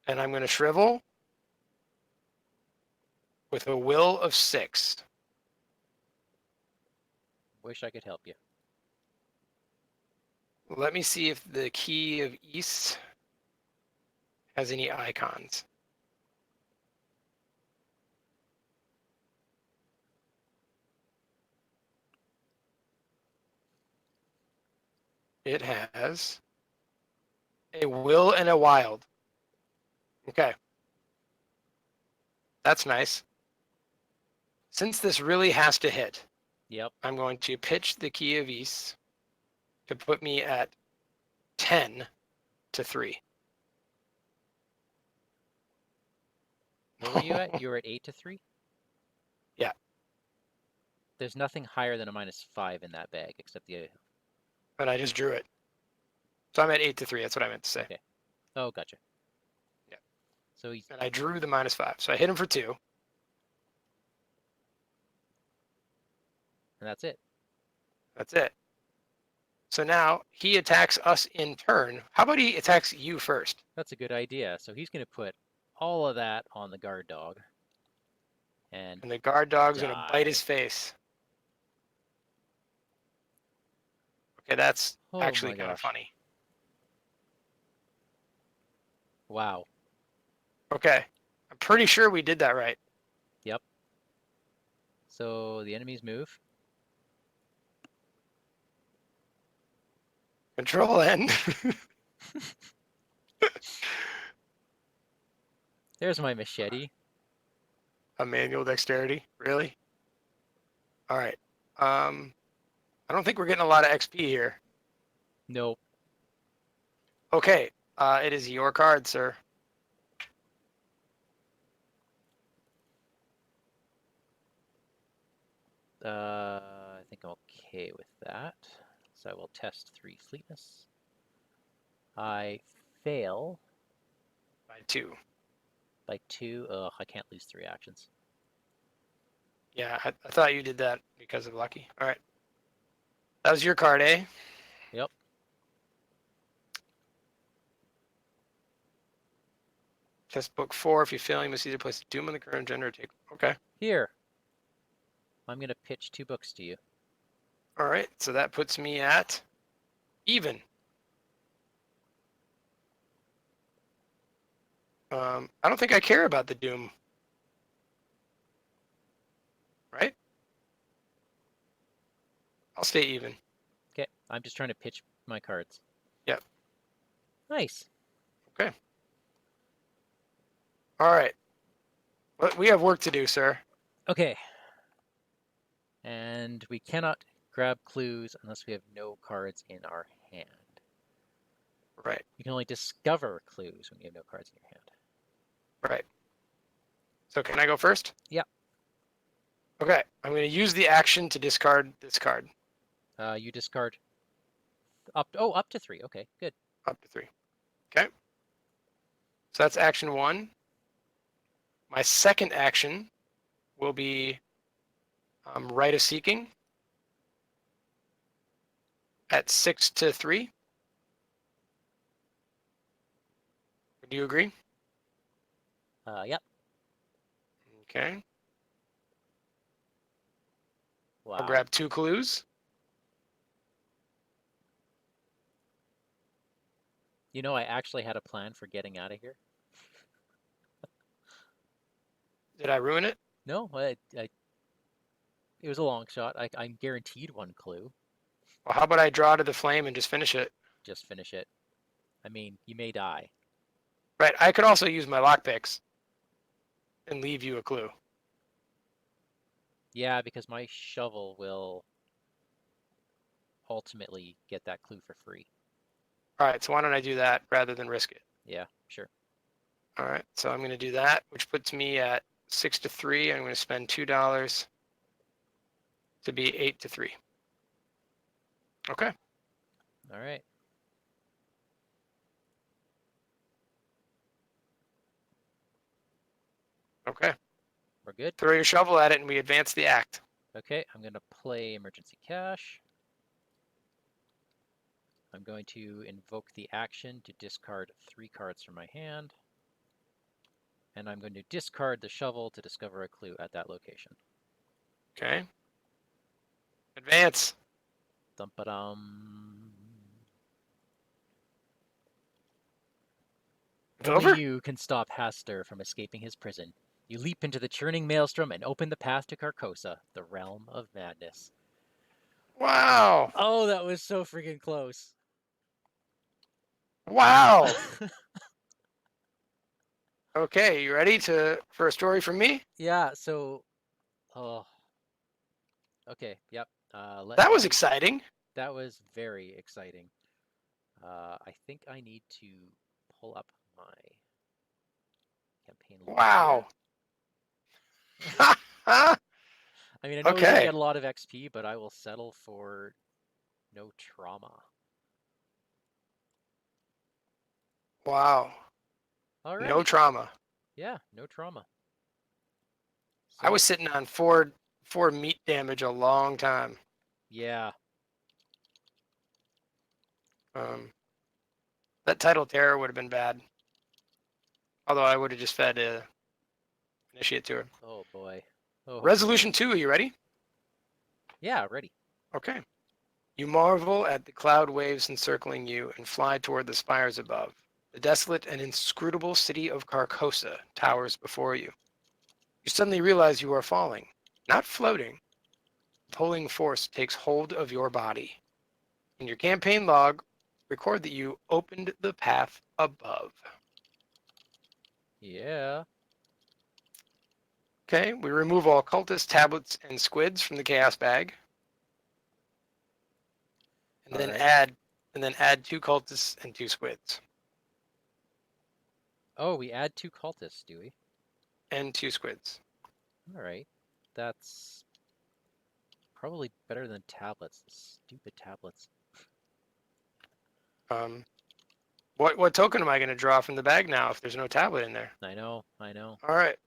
And I'm going to shrivel with a will of 6. Wish I could help you. Let me see if the key of East has any icons. It has a will and a wild. Okay. That's nice. Since this really has to hit, yep, I'm going to pitch the key of East to put me at 10 to 3. What were you at? You were at 8 to 3? Yeah. There's nothing higher than a -5 in that bag except the. And I just drew it. So I'm at 8 to 3. That's what I meant to say. Okay. Oh, gotcha. Yeah. So he's. And I drew the -5. So I hit him for 2. And that's it. That's it. So now he attacks us in turn. How about he attacks you first? That's a good idea. So he's going to put all of that on the guard dog. And the guard dog's going to bite die. his face. Okay, that's Oh actually my kind of gosh. funny. Wow. Okay, I'm pretty sure we did that right. Yep. So the enemies move. Control N. There's my machete. A manual dexterity, really? All right. I don't think we're getting a lot of XP here. Nope. Okay, it is your card, sir. I think I'm okay with that. So I will test 3 fleetness. I fail By 2. by 2. Ugh, I can't lose 3 actions. Yeah, I thought you did that because of lucky. All right. That was your card, eh? Yep. Test book 4. If you fail, you must either place a doom on the current gender or take. Okay. Here. I'm going to pitch 2 books to you. All right. So that puts me at even. I don't think I care about the doom. Right? I'll stay even. Okay. I'm just trying to pitch my cards. Yep. Nice. Okay. All right. But we have work to do, sir. Okay. And we cannot grab clues unless we have no cards in our hand. Right. You can only discover clues when you have no cards in your hand. Right. So can I go first? Yeah. Okay. I'm going to use the action to discard this card. You discard up to 3. Okay, good. Up to 3. Okay. So that's action 1. My second action will be Rite of Seeking at 6 to 3. Do you agree? Yep. Okay. Wow. I'll grab 2 clues. You know, I actually had a plan for getting out of here. Did I ruin it? No, it was a long shot. I'm guaranteed 1 clue. Well, how about I draw to the flame and just finish it? Just finish it. I mean, you may die. Right. I could also use my lockpicks and leave you a clue. Yeah, because my shovel will ultimately get that clue for free. All right. So why don't I do that rather than risk it? Yeah, sure. All right. So I'm going to do that, which puts me at 6 to 3. I'm going to spend $2 to be 8 to 3. Okay. All right. Okay. We're good. Throw your shovel at it and we advance the act. Okay, I'm going to play Emergency Cash. I'm going to invoke the action to discard 3 cards from my hand. And I'm going to discard the shovel to discover a clue at that location. Okay. Advance. Dum-ba-dum. It's Only over? you can stop Hastur from escaping his prison. You leap into the churning maelstrom and open the path to Carcosa, the realm of madness. Wow. Oh, that was so freaking close. Wow. Okay, you ready for a story from me? Yeah, so okay, yep. That was exciting. That was very exciting. I think I need to pull up my campaign. Wow. I mean, I know we don't Okay. get a lot of XP, but I will settle for no trauma. Wow. All right. No trauma. Yeah, no trauma. I was sitting on four meat damage a long time. Yeah. That title terror would have been bad. Although I would have just fed initiate to her. Oh boy. Oh boy. Resolution 2, are you ready? Yeah, ready. Okay. You marvel at the cloud waves encircling you and fly toward the spires above. The desolate and inscrutable city of Carcosa towers before you. You suddenly realize you are falling, not floating. Pulling force takes hold of your body. In your campaign log, record that you opened the path above. Yeah. Okay, we remove all cultists, tablets, and squids from the chaos bag. And All then right. add 2 cultists and 2 squids. Oh, we add 2 cultists, do we? And 2 squids. All right. That's probably better than tablets. The stupid tablets. What token am I going to draw from the bag now if there's no tablet in there? I know. I know. All right.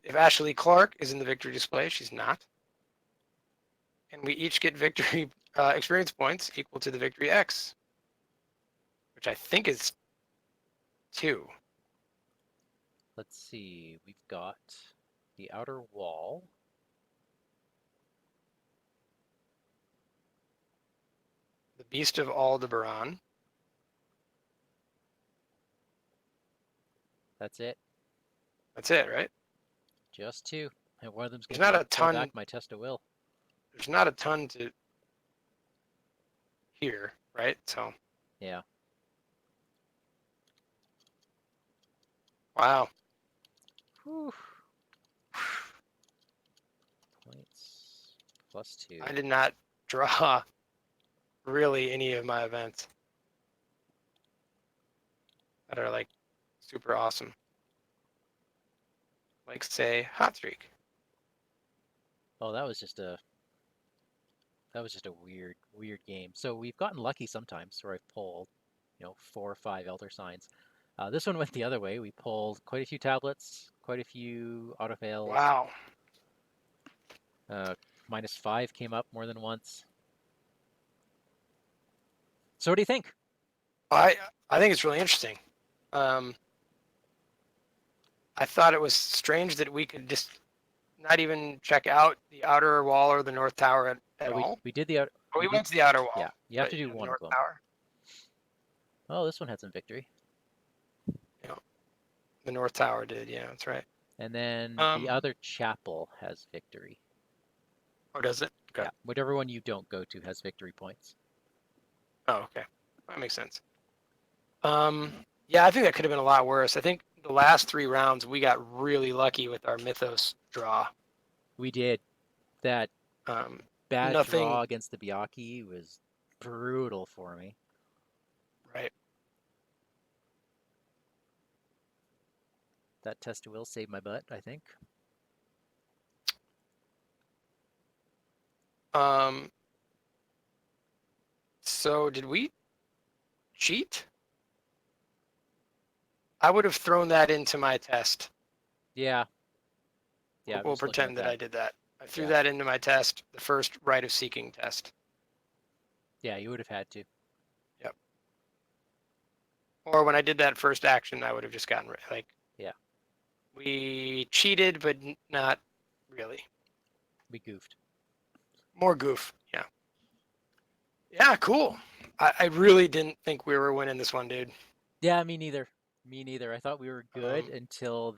If Ashley Clark is in the victory display, she's not. And we each get victory experience points equal to the victory X, which I think is 2. Let's see. We've got the outer wall. The Beast of Aldebaran. That's it. That's it, right? Just 2. And one of them's There's going to not a pull ton. back my test of will. There's not a ton to here, right? So Yeah. wow. Whew. Points plus 2. I did not draw really any of my events that are like super awesome. Like say Hot Streak. Oh, that was just a weird game. So we've gotten lucky sometimes where I've pulled, 4 or 5 Elder Signs. This one went the other way. We pulled quite a few tablets, quite a few autofails. Wow. -5 came up more than once. So what do you think? I think it's really interesting. I thought it was strange that we could just not even check out the outer wall or the north tower at we, all. we did the We went to the outer wall. Yeah, you have but, to do the one of north them. tower. Oh, this one had some victory. The north tower did. Yeah, that's right. And then the other chapel has victory. Oh, does it? Okay. Yeah, whichever one you don't go to has victory points. Oh, okay. That makes sense. Yeah, I think that could have been a lot worse. I think the last 3 rounds we got really lucky with our mythos draw. We did. That bad nothing draw against the Byakuya was brutal for me. right. That test of will saved my butt, I think. So did we cheat? I would have thrown that into my test. Yeah. Yeah. We'll pretend that I did that. I threw Yeah. that into my test, the first Rite of Seeking test. Yeah, you would have had to. Yep. Or when I did that first action, I would have just gotten like. Yeah. We cheated, but not really. We goofed. More goof. Yeah. Yeah, cool. I really didn't think we were winning this one, dude. Yeah, me neither. Me neither. I thought we were good until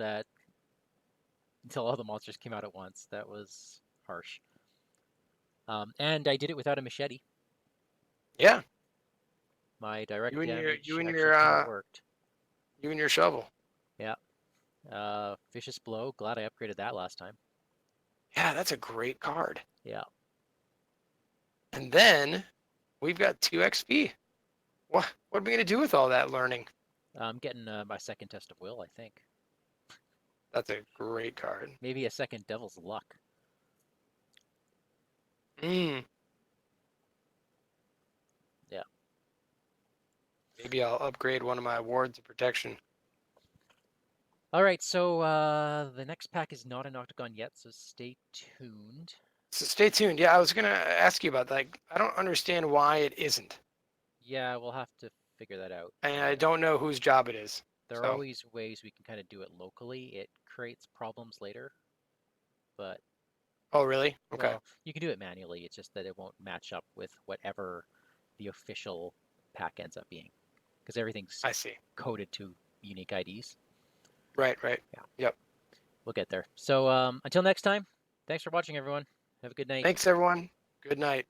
all the monsters came out at once. That was harsh. And I did it without a machete. Yeah. My direct You and damage your actually worked. You and your shovel. Yeah. Vicious Blow. Glad I upgraded that last time. Yeah, that's a great card. Yeah. And then we've got 2 XP. What are we going to do with all that learning? I'm getting my second test of will, I think. That's a great card. Maybe a second Devil's Luck. Yeah. Maybe I'll upgrade one of my wards of protection. All right, so the next pack is not an octagon yet, so stay tuned. So stay tuned. Yeah, I was going to ask you about that. Like, I don't understand why it isn't. Yeah, we'll have to figure that out. And I don't know whose job it is. There are So, always ways we can kind of do it locally. It creates problems later, but oh, really? Okay. well, you can do it manually. It's just that it won't match up with whatever the official pack ends up being, because everything's I see. coded to unique IDs. Right. Yeah, Yep. we'll get there. So until next time, thanks for watching, everyone. Have a good night. Thanks, everyone. Good night.